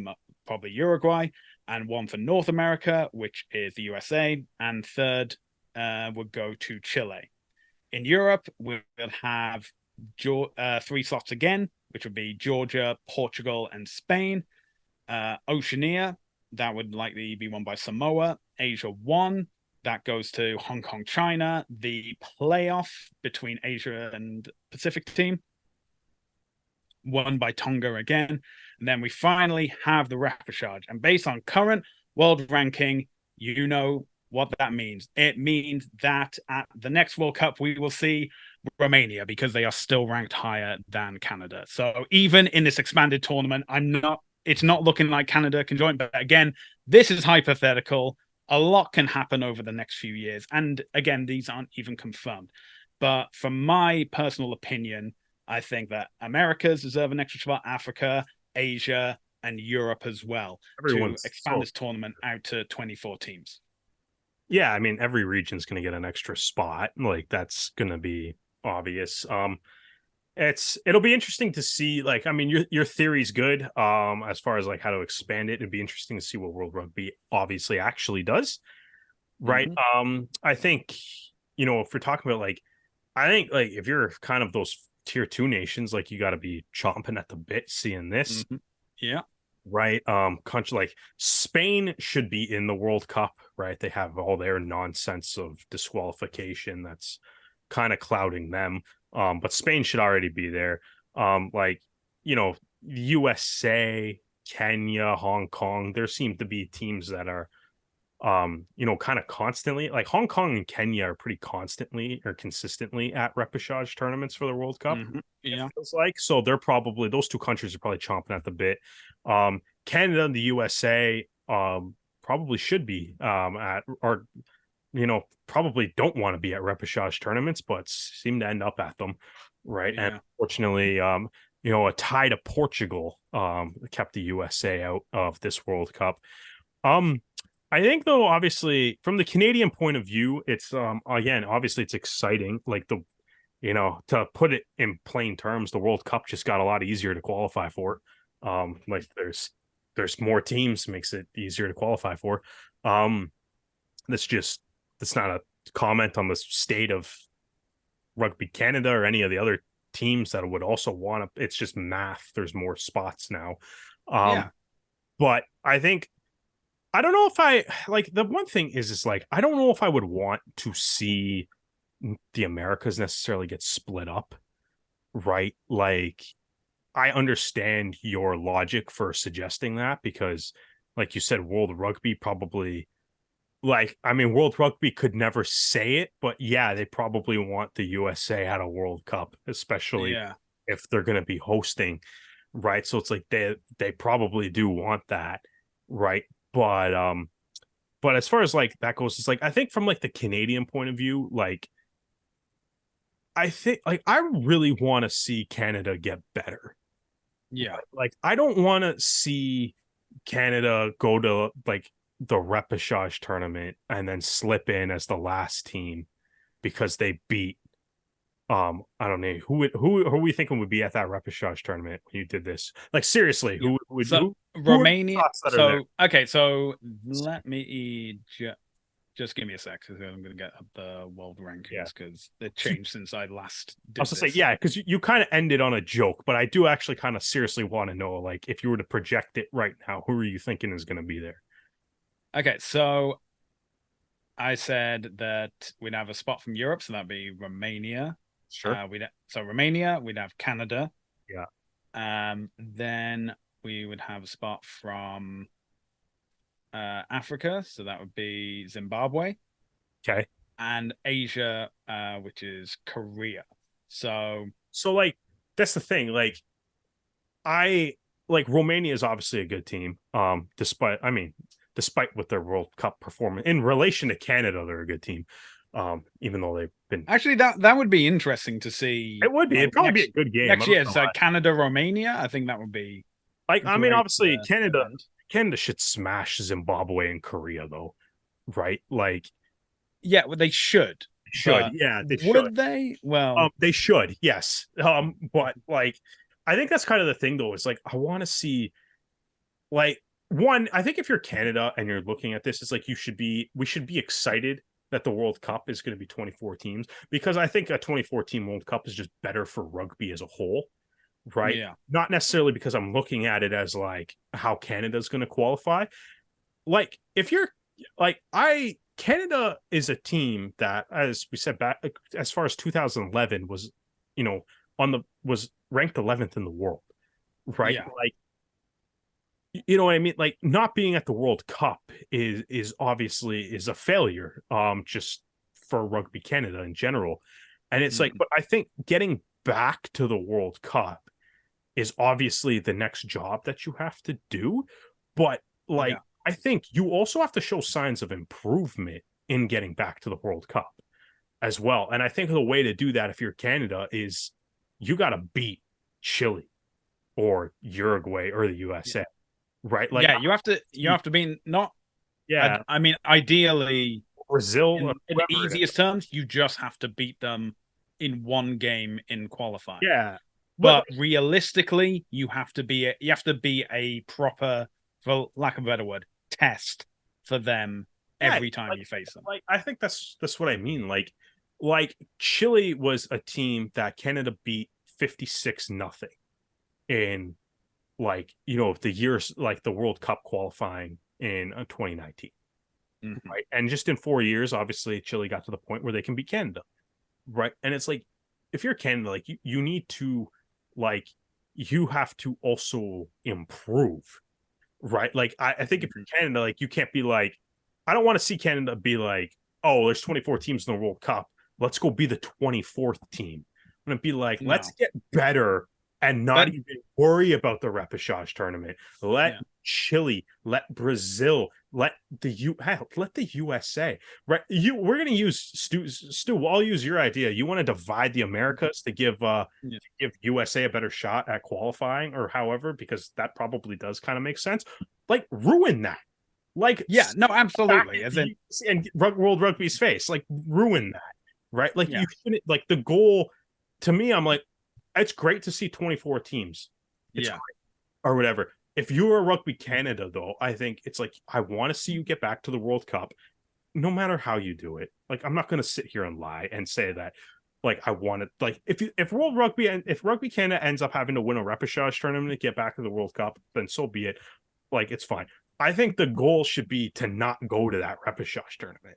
probably Uruguay, and one for North America, which is the USA, and third would go to Chile. In Europe, we'll have 3 slots again, which would be Georgia, Portugal, and Spain. Oceania, that would likely be won by Samoa. Asia 1, that goes to Hong Kong, China. The playoff between Asia and Pacific team, won by Tonga again. And then we finally have the repechage. And based on current world ranking, you know what that means. It means that at the next World Cup, we will see Romania because they are still ranked higher than Canada. So even in this expanded tournament, it's not looking like Canada can join. But again, this is hypothetical. A lot can happen over the next few years. And again, these aren't even confirmed. But from my personal opinion, I think that Americas deserve an extra spot, Africa, Asia, and Europe as well, to expand this tournament out to 24 teams. Yeah, I mean, every region's going to get an extra spot. Like, that's going to be obvious. It'll be interesting to see. Like, I mean, your theory's good. As far as like how to expand it, it'd be interesting to see what World Rugby obviously actually does. Right. Mm-hmm. I think, if we're talking about like, I think like if you're kind of those tier 2 nations, like you got to be chomping at the bit seeing this. Mm-hmm. Yeah. Right. Country like Spain should be in the World Cup, right? They have all their nonsense of disqualification that's kind of clouding them. But Spain should already be there. Like, USA, Kenya, Hong Kong, there seem to be teams that are kind of constantly, like Hong Kong and Kenya are pretty constantly or consistently at repechage tournaments for the World Cup. Mm-hmm. Yeah. It feels like so those 2 countries are probably chomping at the bit. Canada and the USA probably should be at, or probably don't want to be at repechage tournaments, but seem to end up at them, right? Yeah. And fortunately, a tie to Portugal kept the USA out of this World Cup. I think though, obviously, from the Canadian point of view, it's again, obviously it's exciting. Like to put it in plain terms, the World Cup just got a lot easier to qualify for. Like there's more teams, makes it easier to qualify for. That's not a comment on the state of Rugby Canada or any of the other teams that would also want to. It's just math. There's more spots now. Yeah. But I think I don't know if I like the one thing is like I don't know if I would want to see the Americas necessarily get split up, right? Like I understand your logic for suggesting that because like you said, World Rugby probably like I mean World Rugby could never say it, but yeah, they probably want the USA at a World Cup, especially Yeah. if they're going to be hosting, right? So it's like they probably do want that, right? But as far as like that goes, it's like I think from like the Canadian point of view, like I think like I really want to see Canada get better. Yeah. Like I don't want to see Canada go to like the repechage tournament and then slip in as the last team because they beat I don't know who are we thinking would be at that repechage tournament when you did this? Like seriously, Yeah. who would So who are the Romania. thoughts that are there? So okay. So let me just give me a sec because I'm going to get up the world Yeah. rankings because they changed since I last I did was gonna say, this. yeah, because you kind of ended on a joke, but I do actually kind of seriously want to know, like, if you were to project it right now, who are you thinking is going to be there? Okay. So I said that we'd have a spot from Europe, so that'd be Romania. Sure. So Romania, we'd have Canada. Yeah. Then we would have a spot from Africa, so that would be Zimbabwe, Okay. and Asia, which is Korea. So So, like, that's the thing. Like, I like Romania is obviously a good team. Despite what their World Cup performance in relation to Canada, they're a good team. Even though they've been, actually, that would be interesting to see. it would be. It'd Like probably be a good game. I next don't year, know. so Canada Romania. I think that would be Like, I mean, great obviously, event. Canada should smash Zimbabwe and Korea, though, right? Like, Yeah, well, they should, should. but Yeah, they should. would they? Well, They should, yes. But like, I think that's kind of the thing, though. It's like I want to see, like, one. I think if you're Canada and you're looking at this, it's like we should be excited that the World Cup is going to be 24 teams because I think a 24-team World Cup is just better for rugby as a whole, right? yeah, Not necessarily because I'm looking at it as like how Canada's going to qualify. Like, if you're like I Canada is a team that, as we said back as far as 2011 was, you know, was ranked 11th in the world, right? yeah, Like, you know what I mean? Like, not being at the World Cup is obviously is a failure, just for Rugby Canada in general. And it's like, mm, but I think getting back to the World Cup is obviously the next job that you have to do. But like, yeah, I think you also have to show signs of improvement in getting back to the World Cup as well. And I think the way to do that, if you're Canada, is you got to beat Chile or Uruguay or the yeah. USA, right? Like, Yeah, you have to be not. yeah, I mean, ideally, Brazil or in the whoever it is. easiest terms, you just have to beat them in one game in qualifying. Yeah. But But realistically, you have to be a proper, for lack of a better word, test for them yeah, every time you face them. like I think that's what I mean. Like Chile was a team that Canada beat 56-0 in like, the years like the World Cup qualifying in 2019. Mhm. Right. And just in 4 years, obviously Chile got to the point where they can beat Canada. Right. And it's like if you're Canada, like you need to like you have to also improve. Right. Like I think if Mhm. you're Canada, like you can't be like, I don't want to see Canada be like, oh, there's 24 teams in the World Cup. Let's go be the 24th team. I'm gonna be like, let's No, get better and not but even worry about the repechage tournament. Let yeah, Chile, let Brazil, let the USA. Right? We're gonna use Stu. I'll use your idea. You want to divide the Americas to yeah, give USA a better shot at qualifying or however, because that probably does kind of make sense. Like ruin that. Like yeah. No, back absolutely. As in, and World Rugby's face. Like ruin that. Right? Like yeah, you shouldn't like the goal to me, I'm like, it's great to see 24 teams. It's yeah, great or whatever. If you're a Rugby Canada, though, I think it's like I want to see you get back to the World Cup. no matter how you do it, like I'm not going to sit here and lie and say that like I want it. Like if World Rugby and if Rugby Canada ends up having to win a repechage tournament to get back to the World Cup, then so be it. Like it's fine. I think the goal should be to not go to that repechage tournament.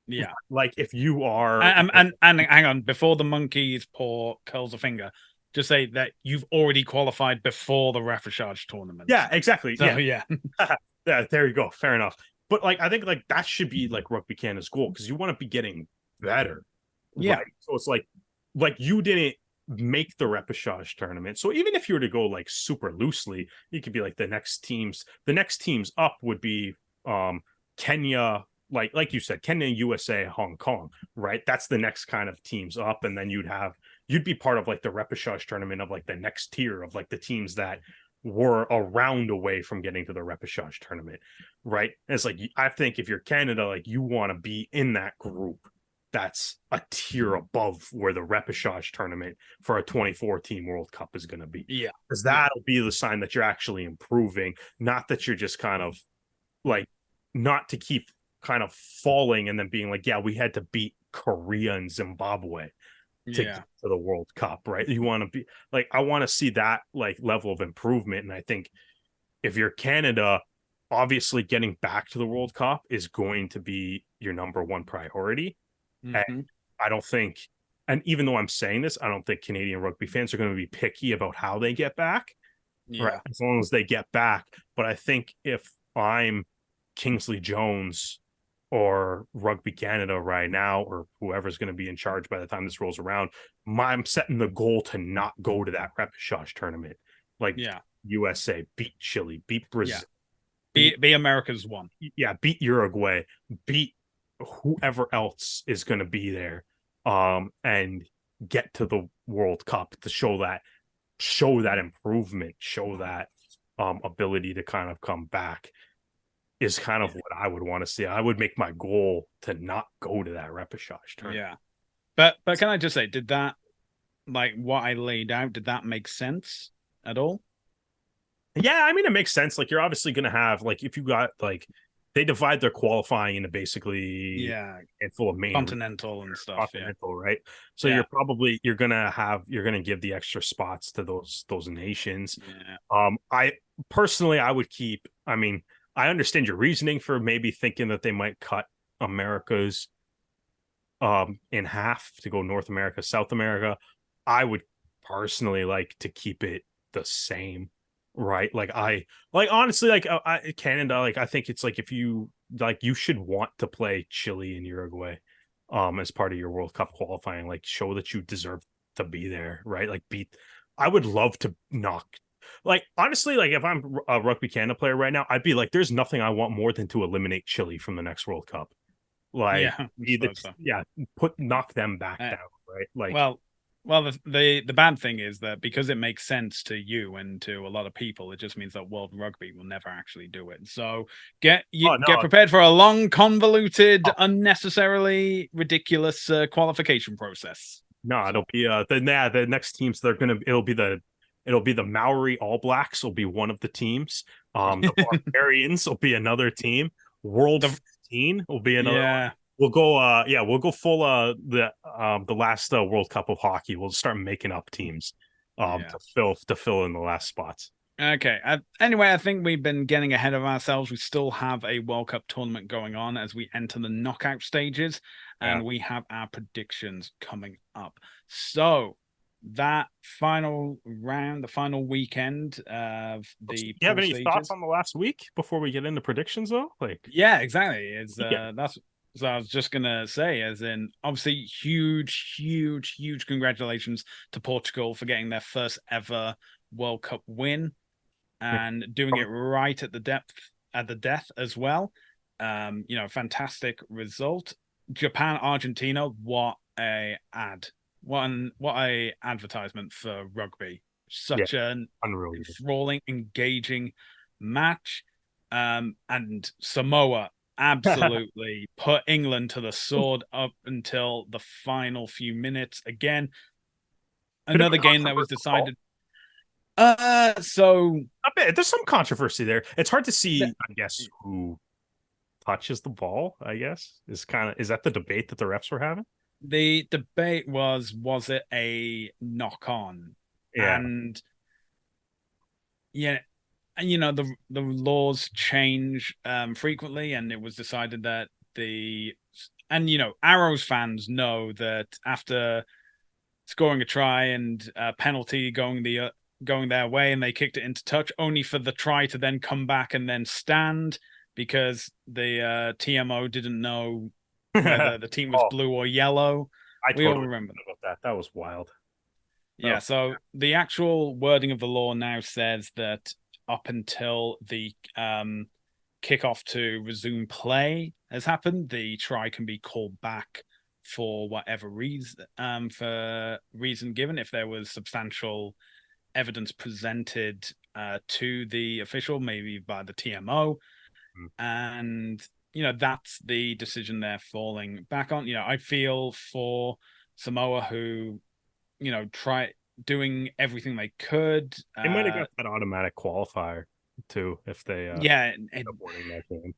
Yeah. Like if you are And hang on, before the monkey's paw curls a finger, just say that you've already qualified before the repechage tournament. yeah, exactly. So yeah, Yeah, there you go. Fair enough. But like I think like that should be like Rugby Canada's goal because you want to be getting better. yeah, Right. So it's like you didn't make the repechage tournament. So even if you were to go like super loosely, you could be like the next teams up would be Kenya, like you said, Kenya, USA, Hong Kong, right? That's the next kind of teams up. And then you'd be part of like the repechage tournament of like the next tier of like the teams that were a round away from getting to the repechage tournament. Right. And it's like I think if you're Canada, like you want to be in that group that's a tier above where the repechage tournament for a 24 team World Cup is going to be. yeah, Because yeah, that'll be the sign that you're actually improving, not that you're just kind of like, not to keep kind of falling and then being like, yeah, we had to beat Korea and Zimbabwe to get yeah, to the World Cup, right? You want to be like, I want to see that like level of improvement. And I think if you're Canada, obviously getting back to the World Cup is going to be your number one priority. And mm-hmm. I don't think, and even though I'm saying this, I don't think Canadian rugby fans are going to be picky about how they get back, right? Yeah, As long as they get back. But I think if I'm Kingsley Jones or Rugby Canada right now, or whoever's going to be in charge by the time this rolls around, I'm setting the goal to not go to that repechage tournament. Like yeah, USA, beat Chile, beat yeah. Brazil, beat, Be America's one. yeah, beat Uruguay, beat whoever else is going to be there, and get to the World Cup to show that improvement, show that ability to kind of come back is kind of what I would want to see. I would make my goal to not go to that repechage tournament. Yeah, but can I just say, did that like what I laid out? Did that make sense at all? Yeah, I mean it makes sense. Like you're obviously going to have like if you got like they divide their qualifying into basically Yeah, a handful of main continental and stuff. Yeah, continental, right? So yeah, you're gonna give the extra spots to those nations. yeah, I personally I would keep. I mean, I understand your reasoning for maybe thinking that they might cut America's in half to go North America, South America. I would personally like to keep it the same, right? Like honestly like Canada, like I think it's like if you like you should want to play Chile and Uruguay as part of your World Cup qualifying, like show that you deserve to be there, right? Like beat I would love to knock like honestly, like if I'm a Rugby Canada player right now, I'd be like, there's nothing I want more than to eliminate Chile from the next World Cup. Like, yeah. I either suppose so. yeah, knock them back Uh, down, right? Like, well, the bad thing is that because it makes sense to you and to a lot of people, it just means that World Rugby will never actually do it. So oh get no, prepared for a long, convoluted, oh, unnecessarily ridiculous qualification process. no, So it'll be the next teams they're gonna it'll be the Maori All Blacks will be one of the teams. The Barbarians will be another team. World the 15 will be another one. yeah, We'll go full the last World Cup of hockey. We'll start making up teams yeah. to fill in the last spots. Okay. Anyway, I think we've been getting ahead of ourselves. We still have a World Cup tournament going on as we enter the knockout stages, Yeah. and we have our predictions coming up. So, that final round, the final weekend of Do the you have pool any thoughts stages. on the last week before we get into predictions though? Like Yeah, exactly. It's yeah, that's so I was just gonna say, as in obviously huge congratulations to Portugal for getting their first ever World Cup win and doing it right at the death as well. Fantastic result. Japan, Argentina, what a ad. What a advertisement for rugby. yeah, Such an unreal. enthralling, engaging match. And Samoa absolutely put England to the sword up until the final few minutes. Again, Bit of a another game that was controversial call. decided. So A bit. There's some controversy there. It's hard to th- see, I guess, who touches the ball, I guess, is that the debate that the refs were having? The debate was it a knock on? Yeah. And yeah, and the laws change frequently, and it was decided that Arrows fans know that after scoring a try and a penalty going their way, and they kicked it into touch, only for the try to then come back and then stand because the TMO didn't know whether the team was Oh, blue or yellow. I We all totally remember. forgot about that. That was wild. Yeah, Oh, so the actual wording of the law now says that up until the kickoff to resume play has happened, the try can be called back for whatever reason, for reason given, if there was substantial evidence presented to the official, maybe by the TMO, mm. and that's the decision they're falling back on. I feel for Samoa, who try doing everything they could. They might have got that automatic qualifier too if they Yeah, end up winning that game.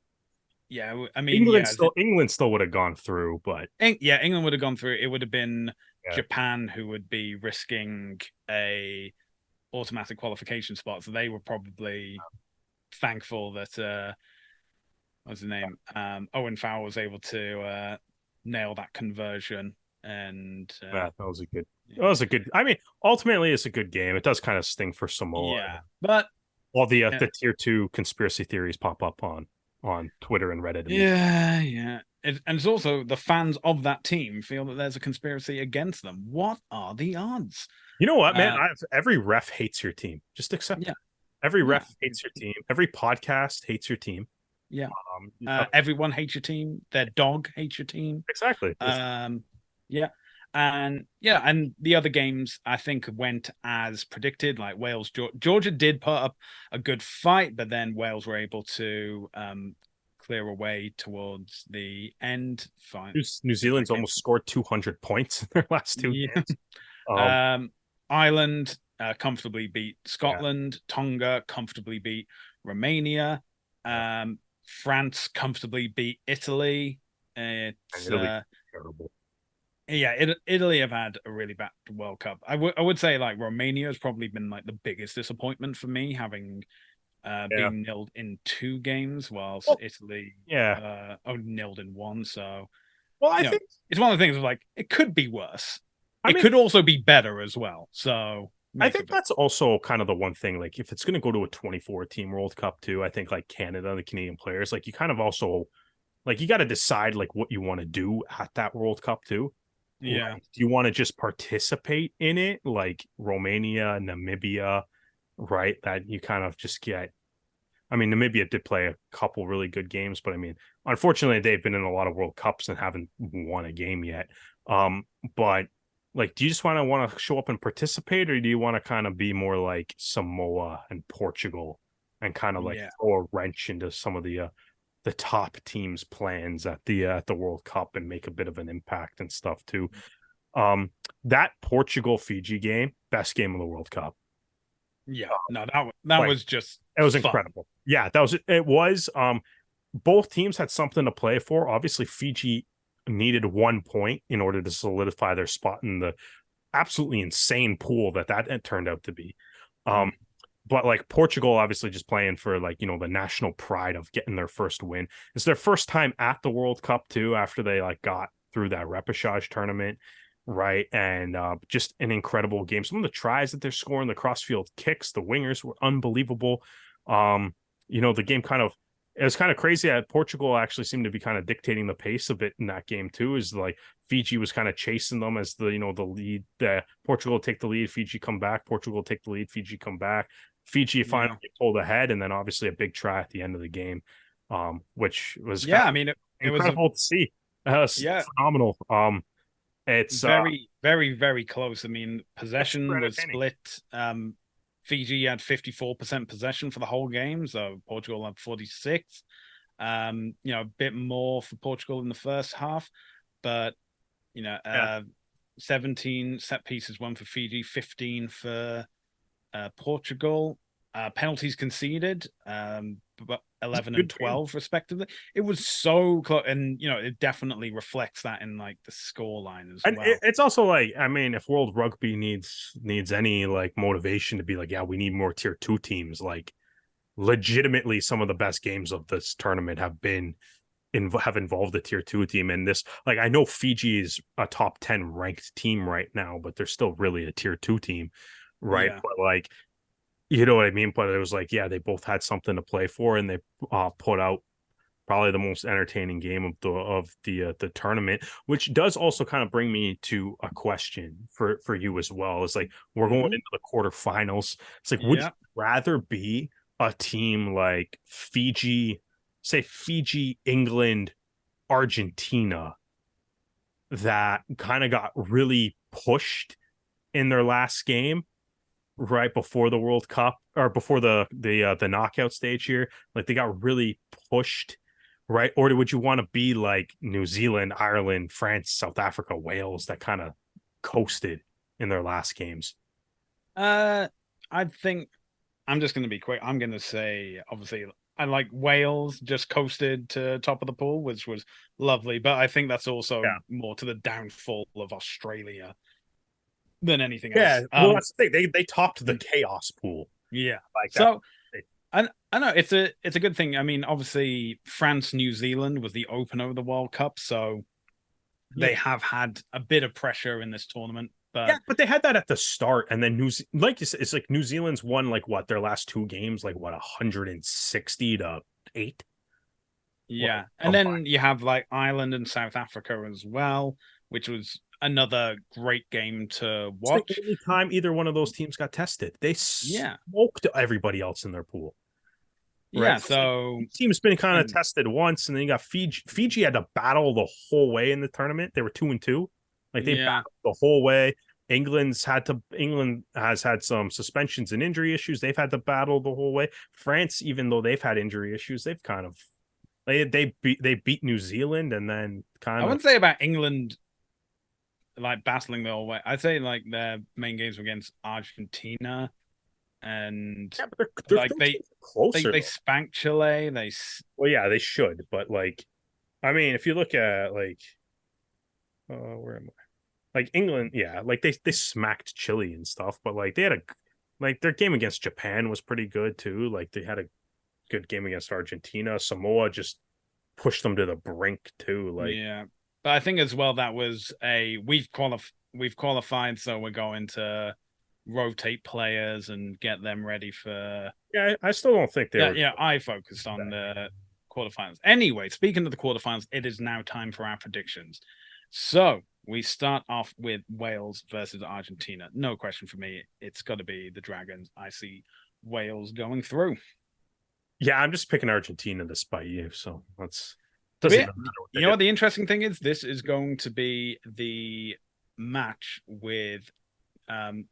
yeah. I mean, yeah, England still would have gone through, but yeah. England would have gone through. It would have been yeah, Japan who would be risking a automatic qualification spot. So they were probably thankful that what's his name? Owen Farrell was able to nail that conversion. And that was a good. That was a good. I mean, ultimately, it's a good game. It does kind of sting for Samoa. yeah, but All the tier two conspiracy theories pop up on Twitter and Reddit immediately. yeah. And it's also the fans of that team feel that there's a conspiracy against them. What are the odds? You know what, man? Every ref hates your team. Just accept Yeah, it. Every yeah, ref hates your team. Every podcast hates your team. yeah. Uh, Everyone hates your team. Their dog hates your team. exactly. Yeah, and the other games I think went as predicted. Like Wales, Georgia did put up a good fight, but then Wales were able to clear away towards the end. Fine. New Zealand's almost scored 200 points in their last two Yeah. games. Um, Ireland comfortably beat yeah, Scotland. Tonga comfortably beat Romania. yeah. France comfortably beat Italy. And It's Italy terrible. yeah, Italy have had a really bad World Cup. I would say like Romania has probably been like the biggest disappointment for me, having Yeah. been nilled in two games, whilst Well, Italy yeah. only nilled in one. So Well, I think it's one of the things of like it could be worse. I It mean could also be better as well. So I make think of it. that's also kind of the one thing. Like, if it's going to go to a 24 team World Cup too, I think like Canada, the Canadian players, like you kind of also like you got to decide like what you want to do at that World Cup too. Yeah, Like, do you want to just participate in it, like Romania, Namibia, right? That you kind of just get. I mean, Namibia did play a couple really good games, but I mean, unfortunately, they've been in a lot of World Cups and haven't won a game yet. Um, but like, do you just want to show up and participate, or do you want to kind of be more like Samoa and Portugal and kind of like yeah, throw a wrench into some of the top teams' plans at the World Cup and make a bit of an impact and stuff too? Um, that Portugal Fiji game, best game of the World Cup. yeah. No, that Like was just it was fun. incredible. Yeah, that was it. Was both teams had something to play for. Obviously, Fiji needed 1 point in order to solidify their spot in the absolutely insane pool that it turned out to be. Um, Mm. but like Portugal, obviously, just playing for like the national pride of getting their first win. It's their first time at the World Cup too, after they like got through that repechage tournament, right? And just an incredible game. Some of the tries that they're scoring, the crossfield kicks, the wingers were unbelievable. The game kind of it was kind of crazy that Portugal actually seemed to be kind of dictating the pace of it in that game too. Is like Fiji was kind of chasing them as the lead. Portugal take the lead, Fiji come back. Portugal take the lead, Fiji come back. Fiji finally Yeah, get pulled ahead, and then obviously a big try at the end of the game, which was kind yeah. of I mean, it was a incredible to see. It's yeah, phenomenal. It's very, very, very close. I mean, it's super possession was entertaining. split. Fiji had 54% possession for the whole game, so Portugal had 46. A bit more for Portugal in the first half, but you know, Yeah, uh, 17 set pieces, one for Fiji, 15 for Portugal. penalties conceded, but It's a 11 and good game. 12 respectively. It was so close, and it definitely reflects that in like the score line as And well. it's also like, I mean, if World Rugby needs any like motivation to be like, yeah, we need more tier 2 teams, like legitimately some of the best games of this tournament have involved a tier 2 team. And this, like, I know Fiji is a top 10 ranked team right now, but they're still really a tier 2 team, right? Yeah, But like, you know what I mean? But it was like, yeah, they both had something to play for, and they put out probably the most entertaining game of the tournament, which does also kind of bring me to a question for you as well. It's like we're going hmm into the quarterfinals. It's like, would you yeah. rather be a team like Fiji, say Fiji, England, Argentina, that kind of got really pushed in their last game right before the World Cup, or before the knockout stage here? Like they got really pushed, right? Or would you want to be like New Zealand, Ireland, France, South Africa, Wales, that kind of coasted in their last games? Uh, I think I'm just going to be quick. I'm going to say, obviously, I like Wales just coasted to top of the pool, which was lovely. But I think that's also Yeah. more to the downfall of Australia than anything Yeah, else. well, that's the thing. They topped the chaos pool Yeah. like that. So I know it's a good thing. I mean, obviously, France New Zealand was the opener of the World Cup, so Yeah, they have had a bit of pressure in this tournament. yeah, But but they had that at the start, and then like you said, it's like New Zealand's won like what their last 2 games, like what 160-8, like yeah, and combined. then you have like Ireland and South Africa as well, which was another great game to It's the watch. only time either one of those teams got tested. They Yeah, smoked everybody else in their pool, right? yeah. So it's like So each team's been kind of and tested once, and then you got Fiji. Fiji had to battle the whole way in the tournament. They were 2-2, like they yeah, battled the whole way. England has had some suspensions and injury issues. They've had to battle the whole way. France, even though they've had injury issues, they've kind of they beat New Zealand, and then I kind of, wouldn't say about England like battling the whole way. I'd say like their main games were against Argentina and yeah, but they're like they 13 closer they though. spanked Chile. Well, yeah, they should, but like, I mean, if you look at like, where am I? Like England, yeah, like they smacked Chile and stuff, but like they had a like their game against Japan was pretty good too. Like they had a good game against Argentina. Samoa just pushed them to the brink too. Like, Yeah, but I think as well that was a we've qualified, so we're going to rotate players and get them ready for yeah, I still don't think they yeah. were Yeah, I focused on that. the quarterfinals. Anyway, speaking of the quarterfinals, it is now time for our predictions. So we start off with Wales versus Argentina. No question for me. It's got to be the Dragons. I see Wales going through. Yeah, I'm just picking Argentina despite you, so that's To doesn't be, even matter what you they know did. what the interesting thing is? This is going to be the match with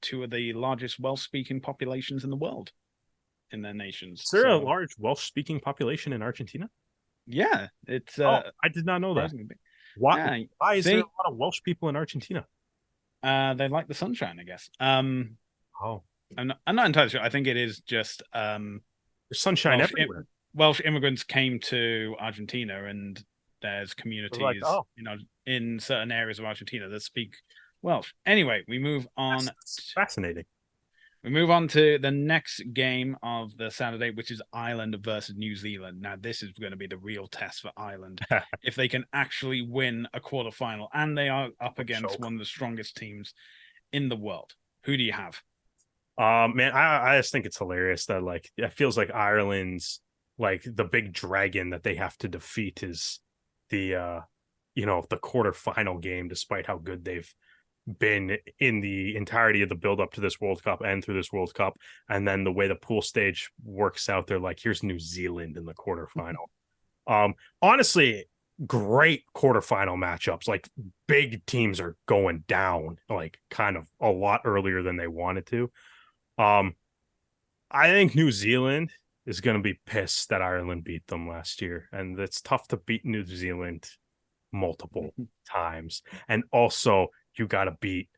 two of the largest Welsh-speaking populations in the world in their nations. Is there a So large Welsh-speaking population in Argentina? yeah, it's Oh, I did not know that. surprisingly big. Why? Yeah, Why is there a see, lot of Welsh people in Argentina? they like the sunshine, I guess. Oh, I'm not entirely sure. I think it is just there's sunshine Welsh everywhere. Welsh immigrants came to Argentina, and there's I was like, communities oh, in certain areas of Argentina that speak Welsh. Anyway, that's fascinating. we move on to the next game of the Saturday, which is Ireland versus New Zealand. Now, this is going to be the real test for Ireland if they can actually win a quarterfinal, and they are up against Choke. one of the strongest teams in the world. Who do you have? Man, I just think it's hilarious that like it feels like Ireland's like the big dragon that they have to defeat is the the quarterfinal game, despite how good they've been in the entirety of the build up to this World Cup and through this World Cup. And then the way the pool stage works out, they're like, here's New Zealand in the quarterfinal. Honestly, great quarterfinal matchups. Like big teams are going down like kind of a lot earlier than they wanted to. Um, I think New Zealand is going to be pissed that Ireland beat them last year, and it's tough to beat New Zealand multiple times. And also, you got to beat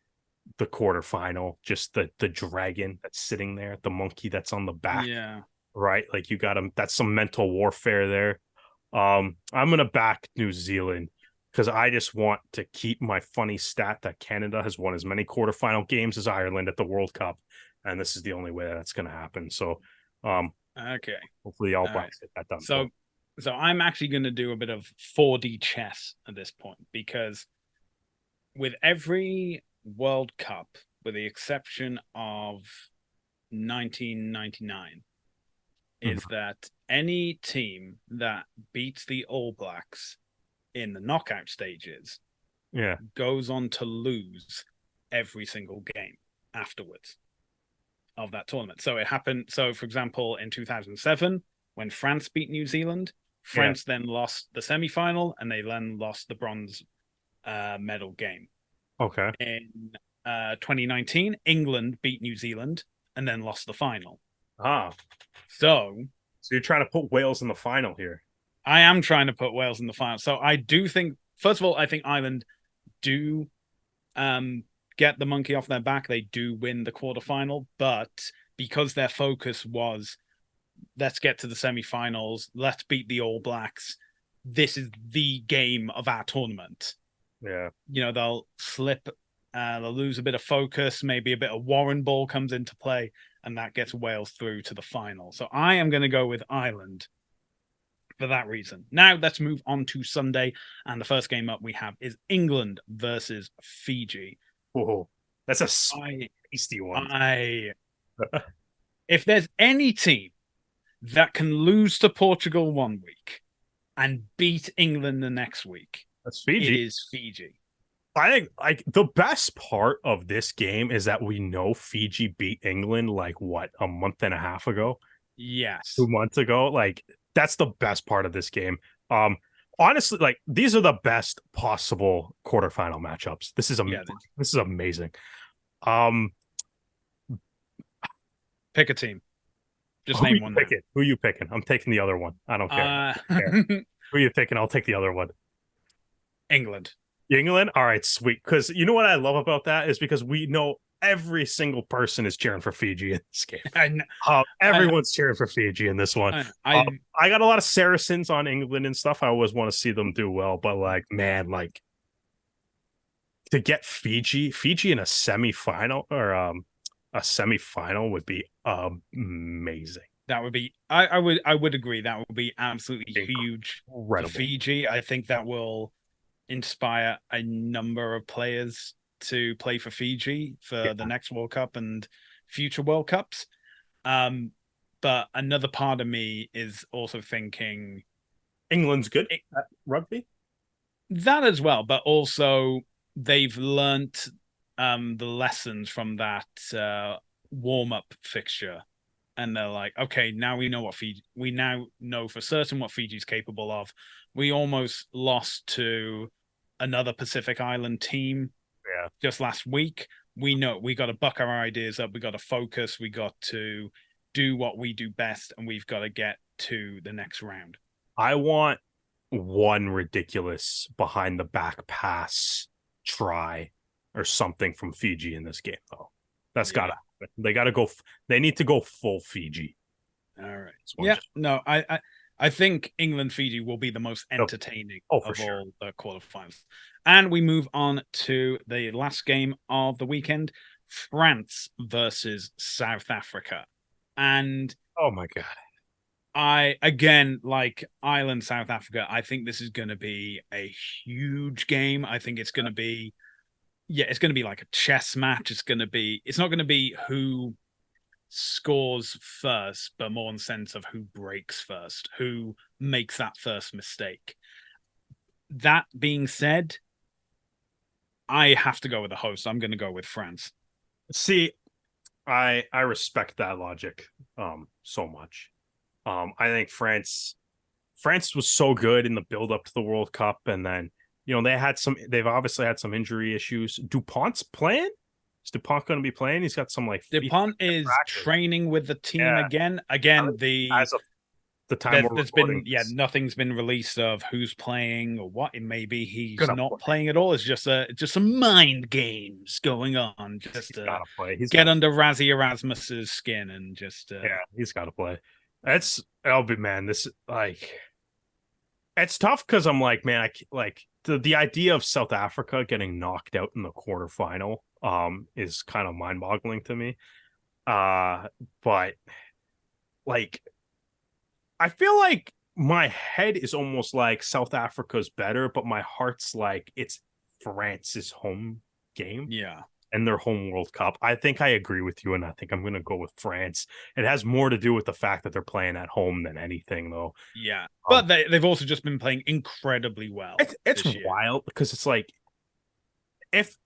the quarterfinal, just the dragon that's sitting there, the monkey that's on the back, Yeah. right? Like you got him. That's some mental warfare there. I'm gonna back New Zealand because I just want to keep my funny stat that Canada has won as many quarterfinal games as Ireland at the World Cup, and this is the only way that's gonna happen. So, um, Okay. hopefully, All All right. Blacks get that done for So, so I'm actually going to do a bit of 4D chess at this point because with every World Cup, with the exception of 1999, me. is that any team that beats the All Blacks in the knockout stages Yeah. goes on to lose every single game afterwards of that tournament. So it happened. So, for example, in 2007, when France beat New Zealand, Yeah. France then lost the semi final and they then lost the bronze medal game. Okay. In 2019, England beat New Zealand and then lost the final. Ah, So so you're trying to put Wales in the final here. I am trying to put Wales in the final. So I do think, first of all, I think Ireland do get the monkey off their back. They do win the quarterfinal, but because their focus was let's get to the semi-finals, let's beat the All Blacks. This is the game of our tournament. Yeah. You know, they'll slip, they'll lose a bit of focus, maybe a bit of Warren ball comes into play, and that gets Wales through to the final. So I am going to go with Ireland for that reason. Now let's move on to Sunday, and the first game up we have is England versus Fiji. Whoa, that's a I, tasty one. I, if there's any team that can lose to Portugal one week and beat England the next week, That's it Fiji. is Fiji. I think like the best part of this game is that we know Fiji beat England like what, a month and a half ago, Yes. 2 months ago. Like that's the best part of this game. Honestly, like these are the best possible quarterfinal matchups. This is Yeah. this is amazing. Um, Pick a team. Just who name you one. picking? Who you picking? I'm taking the other one. I don't care. I don't care. Who you picking? I'll take the other one. England. England? All right, sweet. Because you know what I love about that is because we know every single person is cheering for Fiji in this game. Everyone's cheering for Fiji in this one. I got a lot of Saracens on England and stuff. I always want to see them do well, but like, man, like to get Fiji in a semifinal or a semifinal would be amazing. That would be I would agree that would be absolutely huge for Fiji. I think that will inspire a number of players to play for Fiji for the next World Cup and future World Cups. But another part of me is also thinking England's good at rugby. That as well, but also they've learnt the lessons from that warm-up fixture. And they're like, okay, now we know what we now know for certain what Fiji's capable of. We almost lost to another Pacific Island team just last week. We know we got to buck our ideas up. We got to focus. We got to do what we do best, and we've got to get to the next round. I want one ridiculous behind the back pass try or something from Fiji in this game, though. That's gotta happen. They gotta go. They need to go full Fiji. All right. Yeah. No, I think England Fiji will be the most entertaining of all the quarterfinals. And we move on to the last game of the weekend: France versus South Africa. And oh my god, again, like Ireland, South Africa, I think this is going to be a huge game. I think it's going to be, it's going to be like a chess match. It's not going to be who scores first, but more in the sense of who breaks first, who makes that first mistake. That being said, I have to go with the host. I'm going to go with France. See, I respect that logic so much. I think France was so good in the build up to the World Cup, and then they've obviously had some injury issues. Dupont's playing. Is Dupont going to be playing? He's got some like Dupont is training with the team again. Again, the time we're There's recording. been nothing's been released of who's playing or what. It may be he's Gonna not play. playing at all. It's just some mind games going on, just He's to gotta play. He's get got under Razzie Erasmus's skin and just yeah, he's gotta play. That'll be man. This like it's tough because I'm like, man, like the idea of South Africa getting knocked out in the quarterfinal is kind of mind-boggling to me. But like I feel like my head is almost like South Africa's better, but my heart's like it's France's home game yeah. and their home World Cup. I think I agree with you, and I think I'm going to go with France. It has more to do with the fact that they're playing at home than anything, though. Yeah, but they've also just been playing incredibly well. It's wild because it's like if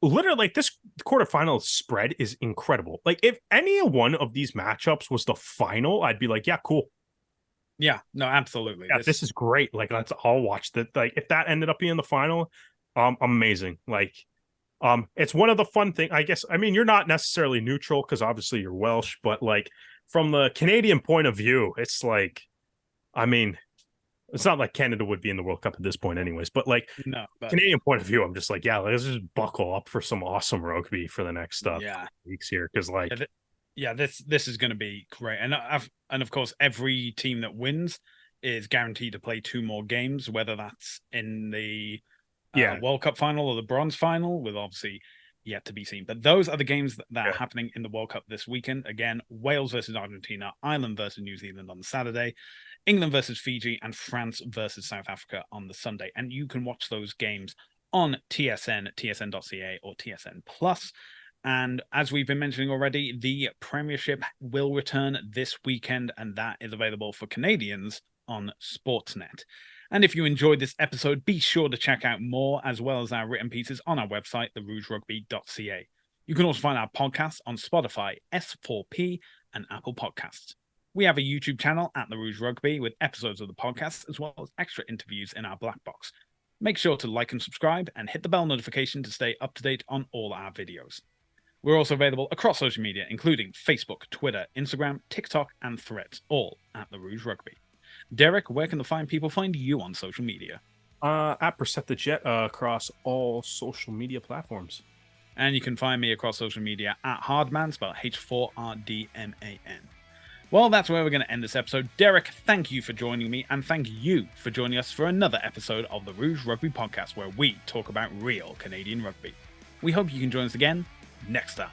literally like this quarterfinal spread is incredible. Like if any one of these matchups was the final, I'd be like, yeah, cool. Yeah, no, absolutely. Yeah, this is great. Like I'll watch that. Like if that ended up being the final, amazing. Like it's one of the fun thing, I guess. I mean, you're not necessarily neutral because obviously you're Welsh, but like from the Canadian point of view, it's like, I mean, it's not like Canada would be in the World Cup at this point, anyways. But like no, but Canadian point of view, I'm just like, yeah, let's just buckle up for some awesome rugby for the next weeks here because like. This is going to be great, and of course every team that wins is guaranteed to play 2 more games, whether that's in the World Cup final or the bronze final, with obviously yet to be seen. But those are the games that are happening in the World Cup this weekend. Again, Wales versus Argentina, Ireland versus New Zealand on Saturday, England versus Fiji, and France versus South Africa on the Sunday. And you can watch those games on TSN, tsn.ca, or TSN Plus. And as we've been mentioning already, the Premiership will return this weekend, and that is available for Canadians on Sportsnet. And if you enjoyed this episode, be sure to check out more, as well as our written pieces on our website, therougerugby.ca. You can also find our podcast on Spotify, S4P, and Apple Podcasts. We have a YouTube channel at The Rouge Rugby with episodes of the podcast, as well as extra interviews in our black box. Make sure to like and subscribe, and hit the bell notification to stay up to date on all our videos. We're also available across social media, including Facebook, Twitter, Instagram, TikTok, and Threads, all at The Rouge Rugby. Derek, where can the fine people find you on social media? At Percept the Jet across all social media platforms. And you can find me across social media at Hardman, spelled H4RDMAN. Well, that's where we're going to end this episode. Derek, thank you for joining me, and thank you for joining us for another episode of the Rouge Rugby podcast, where we talk about real Canadian rugby. We hope you can join us again next time.